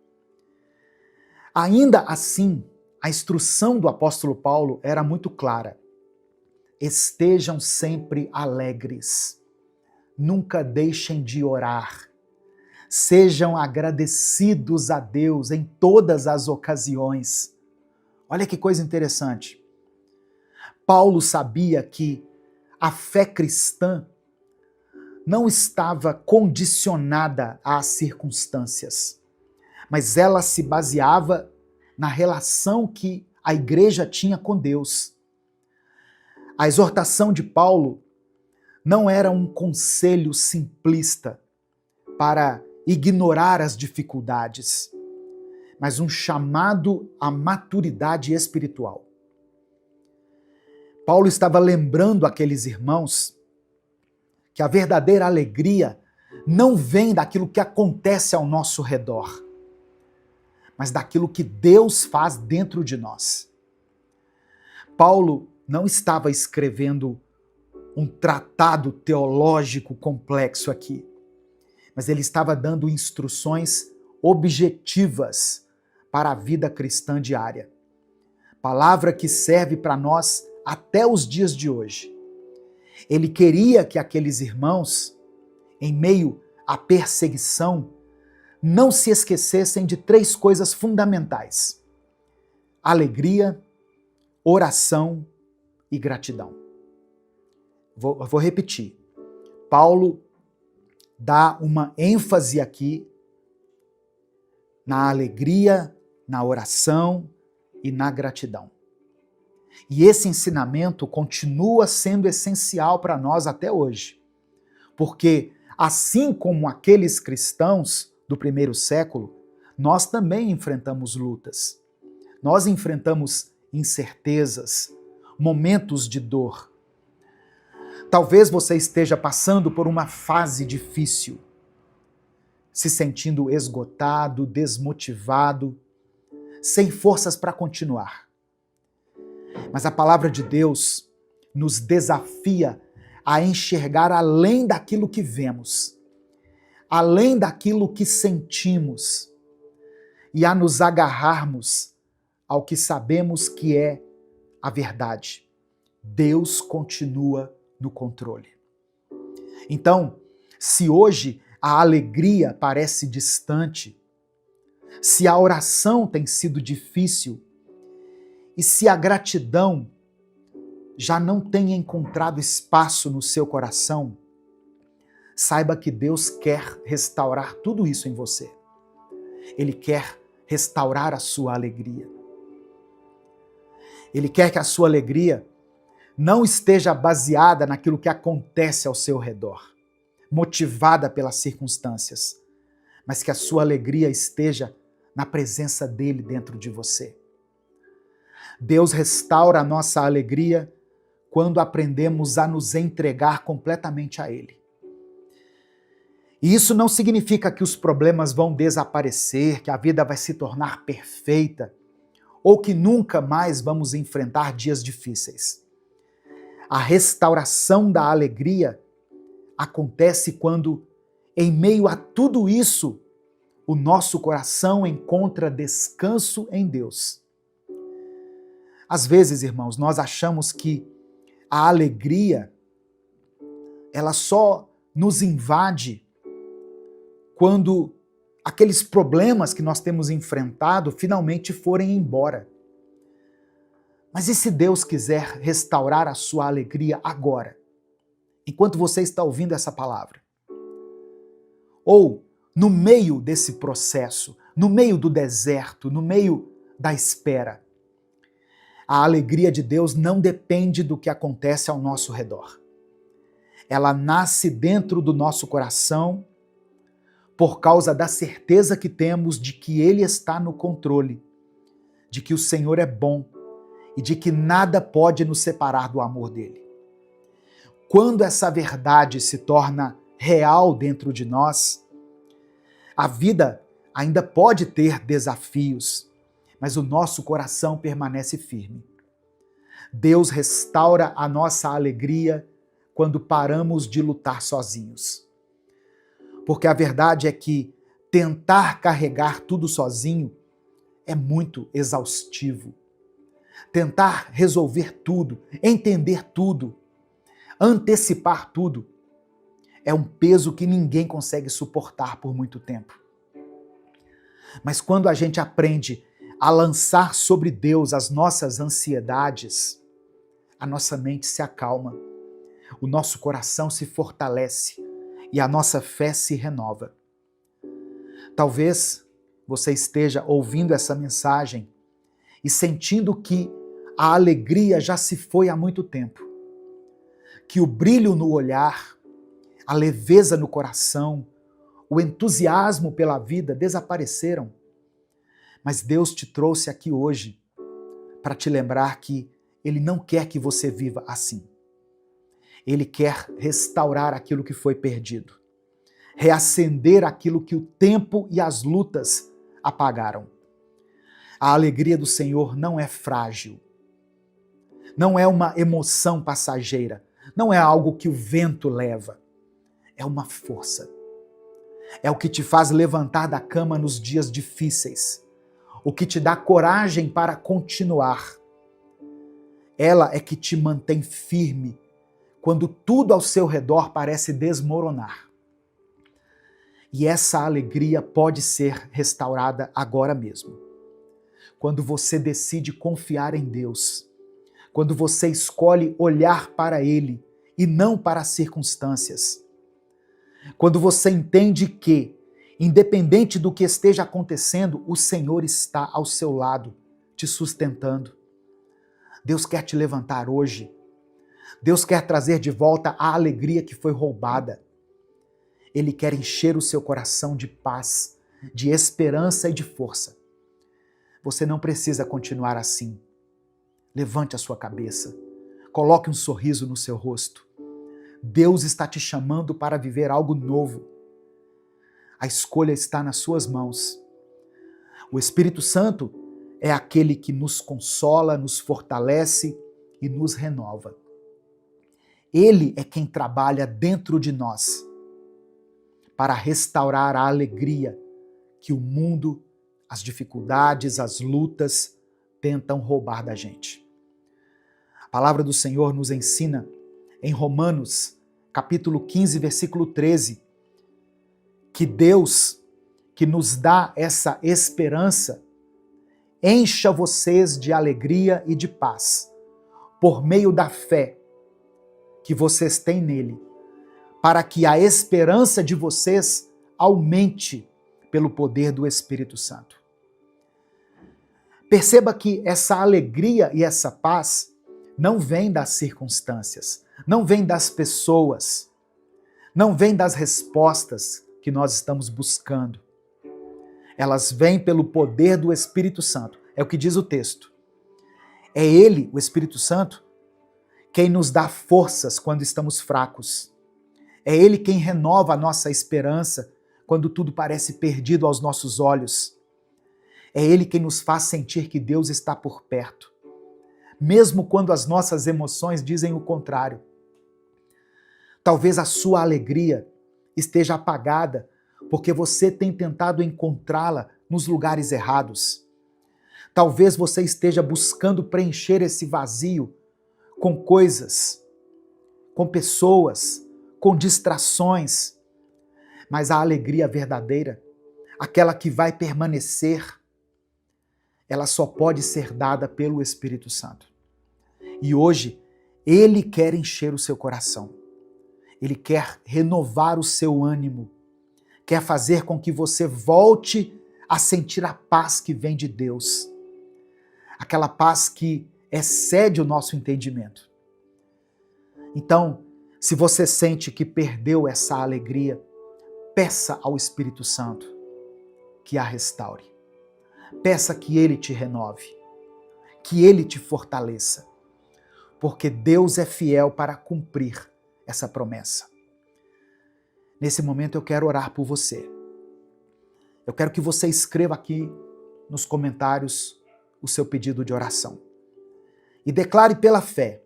Ainda assim, a instrução do apóstolo Paulo era muito clara: estejam sempre alegres, nunca deixem de orar, sejam agradecidos a Deus em todas as ocasiões. Olha que coisa interessante. Paulo sabia que a fé cristã não estava condicionada às circunstâncias, mas ela se baseava na relação que a igreja tinha com Deus. A exortação de Paulo não era um conselho simplista para ignorar as dificuldades, mas um chamado à maturidade espiritual. Paulo estava lembrando aqueles irmãos que a verdadeira alegria não vem daquilo que acontece ao nosso redor, mas daquilo que Deus faz dentro de nós. Paulo não estava escrevendo um tratado teológico complexo aqui, mas ele estava dando instruções objetivas para a vida cristã diária. Palavra que serve para nós até os dias de hoje. Ele queria que aqueles irmãos, em meio à perseguição, não se esquecessem de 3 coisas fundamentais: alegria, oração e gratidão. Vou repetir. Paulo dá uma ênfase aqui na alegria, na oração e na gratidão. E esse ensinamento continua sendo essencial para nós até hoje. Porque, assim como aqueles cristãos do primeiro século, nós também enfrentamos lutas. Nós enfrentamos incertezas, momentos de dor. Talvez você esteja passando por uma fase difícil, se sentindo esgotado, desmotivado, sem forças para continuar. Mas a palavra de Deus nos desafia a enxergar além daquilo que vemos, além daquilo que sentimos, e a nos agarrarmos ao que sabemos que é a verdade. Deus continua no controle. Então, se hoje a alegria parece distante, se a oração tem sido difícil, e se a gratidão já não tem encontrado espaço no seu coração, saiba que Deus quer restaurar tudo isso em você. Ele quer restaurar a sua alegria. Ele quer que a sua alegria não esteja baseada naquilo que acontece ao seu redor, motivada pelas circunstâncias, mas que a sua alegria esteja na presença dele dentro de você. Deus restaura a nossa alegria quando aprendemos a nos entregar completamente a Ele. E isso não significa que os problemas vão desaparecer, que a vida vai se tornar perfeita, ou que nunca mais vamos enfrentar dias difíceis. A restauração da alegria acontece quando, em meio a tudo isso, o nosso coração encontra descanso em Deus. Às vezes, irmãos, nós achamos que a alegria, ela só nos invade quando aqueles problemas que nós temos enfrentado finalmente forem embora. Mas e se Deus quiser restaurar a sua alegria agora, enquanto você está ouvindo essa palavra? Ou no meio desse processo, no meio do deserto, no meio da espera? A alegria de Deus não depende do que acontece ao nosso redor. Ela nasce dentro do nosso coração por causa da certeza que temos de que Ele está no controle, de que o Senhor é bom e de que nada pode nos separar do amor dele. Quando essa verdade se torna real dentro de nós, a vida ainda pode ter desafios, mas o nosso coração permanece firme. Deus restaura a nossa alegria quando paramos de lutar sozinhos. Porque a verdade é que tentar carregar tudo sozinho é muito exaustivo. Tentar resolver tudo, entender tudo, antecipar tudo, é um peso que ninguém consegue suportar por muito tempo. Mas quando a gente aprende a lançar sobre Deus as nossas ansiedades, a nossa mente se acalma, o nosso coração se fortalece e a nossa fé se renova. Talvez você esteja ouvindo essa mensagem e sentindo que a alegria já se foi há muito tempo, que o brilho no olhar, a leveza no coração, o entusiasmo pela vida desapareceram. Mas Deus te trouxe aqui hoje para te lembrar que Ele não quer que você viva assim. Ele quer restaurar aquilo que foi perdido, reacender aquilo que o tempo e as lutas apagaram. A alegria do Senhor não é frágil, não é uma emoção passageira, não é algo que o vento leva, é uma força. É o que te faz levantar da cama nos dias difíceis, o que te dá coragem para continuar. Ela é que te mantém firme quando tudo ao seu redor parece desmoronar. E essa alegria pode ser restaurada agora mesmo. Quando você decide confiar em Deus, quando você escolhe olhar para Ele e não para as circunstâncias, quando você entende que, independente do que esteja acontecendo, o Senhor está ao seu lado, te sustentando. Deus quer te levantar hoje. Deus quer trazer de volta a alegria que foi roubada. Ele quer encher o seu coração de paz, de esperança e de força. Você não precisa continuar assim. Levante a sua cabeça. Coloque um sorriso no seu rosto. Deus está te chamando para viver algo novo. A escolha está nas suas mãos. O Espírito Santo é aquele que nos consola, nos fortalece e nos renova. Ele é quem trabalha dentro de nós para restaurar a alegria que o mundo, as dificuldades, as lutas tentam roubar da gente. A palavra do Senhor nos ensina em Romanos, capítulo 15, versículo 13, que Deus, que nos dá essa esperança, encha vocês de alegria e de paz, por meio da fé que vocês têm nele, para que a esperança de vocês aumente pelo poder do Espírito Santo. Perceba que essa alegria e essa paz não vem das circunstâncias, não vem das pessoas, não vem das respostas que nós estamos buscando. Elas vêm pelo poder do Espírito Santo. É o que diz o texto. É Ele, o Espírito Santo, quem nos dá forças quando estamos fracos. É Ele quem renova a nossa esperança quando tudo parece perdido aos nossos olhos. É Ele quem nos faz sentir que Deus está por perto, mesmo quando as nossas emoções dizem o contrário. Talvez a sua alegria esteja apagada porque você tem tentado encontrá-la nos lugares errados. Talvez você esteja buscando preencher esse vazio com coisas, com pessoas, com distrações. Mas a alegria verdadeira, aquela que vai permanecer, ela só pode ser dada pelo Espírito Santo. E hoje, Ele quer encher o seu coração. Ele quer renovar o seu ânimo. Quer fazer com que você volte a sentir a paz que vem de Deus. Aquela paz que excede o nosso entendimento. Então, se você sente que perdeu essa alegria, peça ao Espírito Santo que a restaure. Peça que Ele te renove, que Ele te fortaleça, porque Deus é fiel para cumprir essa promessa. Nesse momento eu quero orar por você. Eu quero que você escreva aqui nos comentários o seu pedido de oração. E declare pela fé: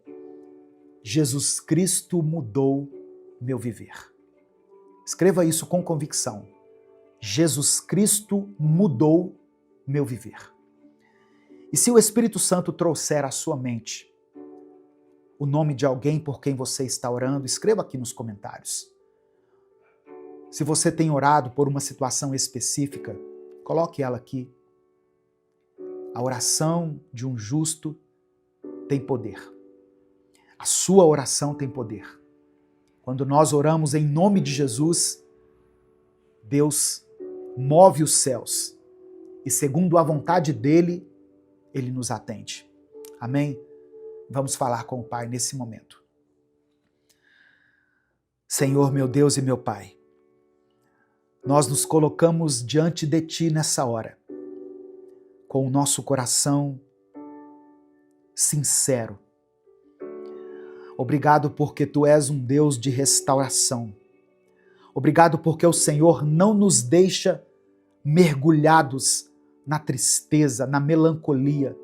Jesus Cristo mudou meu viver. Escreva isso com convicção. Jesus Cristo mudou meu viver. E se o Espírito Santo trouxer à sua mente o nome de alguém por quem você está orando, escreva aqui nos comentários. Se você tem orado por uma situação específica, coloque ela aqui. A oração de um justo tem poder. A sua oração tem poder. Quando nós oramos em nome de Jesus, Deus move os céus e, segundo a vontade dele, ele nos atende. Amém? Vamos falar com o Pai nesse momento. Senhor, meu Deus e meu Pai, nós nos colocamos diante de Ti nessa hora, com o nosso coração sincero. Obrigado porque Tu és um Deus de restauração. Obrigado porque o Senhor não nos deixa mergulhados na tristeza, na melancolia.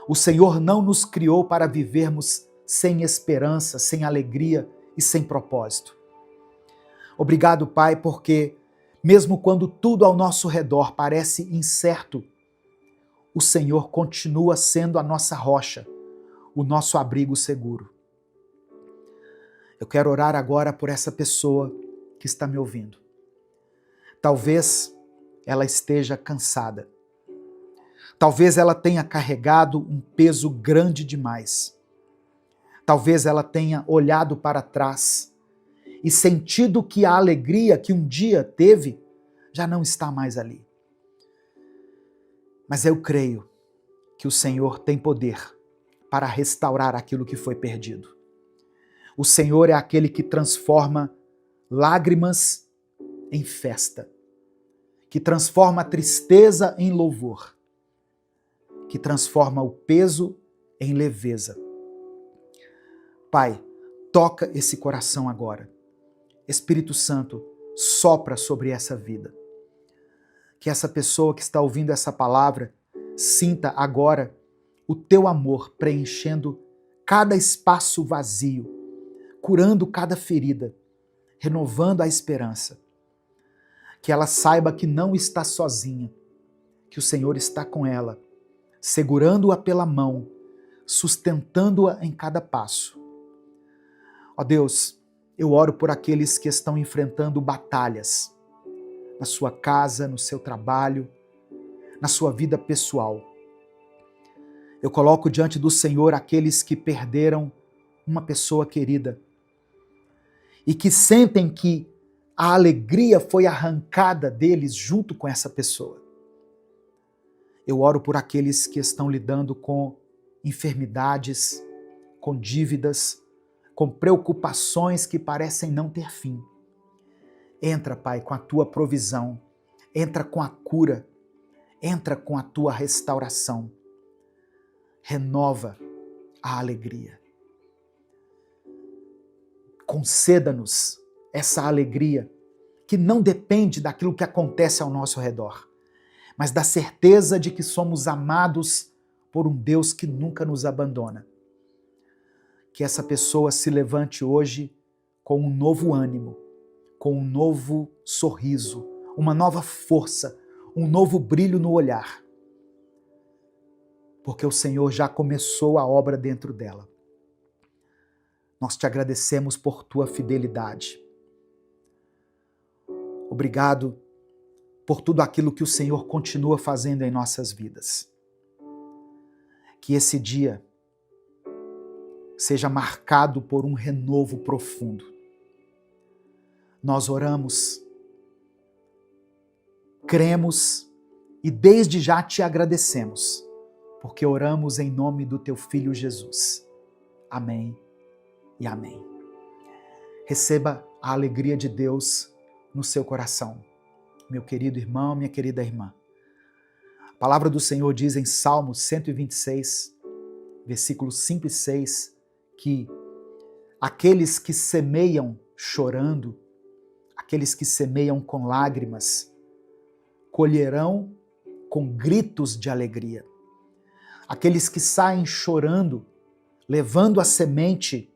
O Senhor não nos criou para vivermos sem esperança, sem alegria e sem propósito. Obrigado, Pai, porque mesmo quando tudo ao nosso redor parece incerto, o Senhor continua sendo a nossa rocha, o nosso abrigo seguro. Eu quero orar agora por essa pessoa que está me ouvindo. Talvez ela esteja cansada. Talvez ela tenha carregado um peso grande demais. Talvez ela tenha olhado para trás e sentido que a alegria que um dia teve já não está mais ali. Mas eu creio que o Senhor tem poder para restaurar aquilo que foi perdido. O Senhor é aquele que transforma lágrimas em festa, que transforma a tristeza em louvor, que transforma o peso em leveza. Pai, toca esse coração agora. Espírito Santo, sopra sobre essa vida. Que essa pessoa que está ouvindo essa palavra sinta agora o Teu amor preenchendo cada espaço vazio, curando cada ferida, renovando a esperança. Que ela saiba que não está sozinha, que o Senhor está com ela, segurando-a pela mão, sustentando-a em cada passo. Ó Deus, eu oro por aqueles que estão enfrentando batalhas na sua casa, no seu trabalho, na sua vida pessoal. Eu coloco diante do Senhor aqueles que perderam uma pessoa querida e que sentem que a alegria foi arrancada deles junto com essa pessoa. Eu oro por aqueles que estão lidando com enfermidades, com dívidas, com preocupações que parecem não ter fim. Entra, Pai, com a Tua provisão, entra com a cura, entra com a Tua restauração. Renova a alegria. Conceda-nos essa alegria que não depende daquilo que acontece ao nosso redor, mas da certeza de que somos amados por um Deus que nunca nos abandona. Que essa pessoa se levante hoje com um novo ânimo, com um novo sorriso, uma nova força, um novo brilho no olhar. Porque o Senhor já começou a obra dentro dela. Nós te agradecemos por tua fidelidade. Obrigado por tudo aquilo que o Senhor continua fazendo em nossas vidas. Que esse dia seja marcado por um renovo profundo. Nós oramos, cremos e desde já te agradecemos, porque oramos em nome do teu Filho Jesus. Amém e amém. Receba a alegria de Deus no seu coração, meu querido irmão, minha querida irmã. A palavra do Senhor diz em Salmos 126, versículos 5 e 6, que aqueles que semeiam chorando, aqueles que semeiam com lágrimas, colherão com gritos de alegria. Aqueles que saem chorando, levando a semente,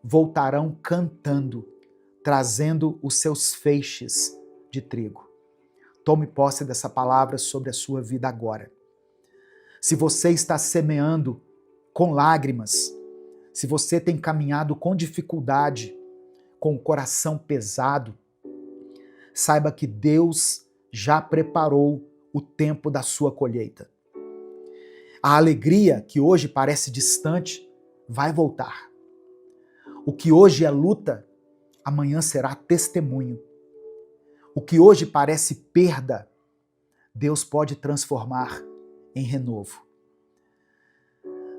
voltarão cantando, trazendo os seus feixes de trigo. Tome posse dessa palavra sobre a sua vida agora. Se você está semeando com lágrimas, se você tem caminhado com dificuldade, com o coração pesado, saiba que Deus já preparou o tempo da sua colheita. A alegria que hoje parece distante vai voltar. O que hoje é luta, amanhã será testemunho. O que hoje parece perda, Deus pode transformar em renovo.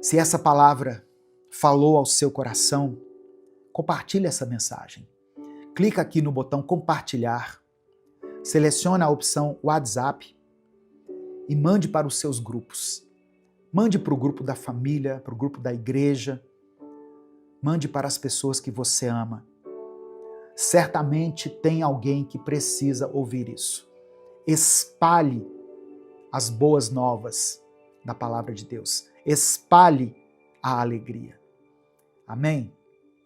Se essa palavra falou ao seu coração, compartilhe essa mensagem. Clica aqui no botão compartilhar, seleciona a opção WhatsApp e mande para os seus grupos. Mande para o grupo da família, para o grupo da igreja. Mande para as pessoas que você ama. Certamente tem alguém que precisa ouvir isso. Espalhe as boas novas da palavra de Deus. Espalhe a alegria. Amém?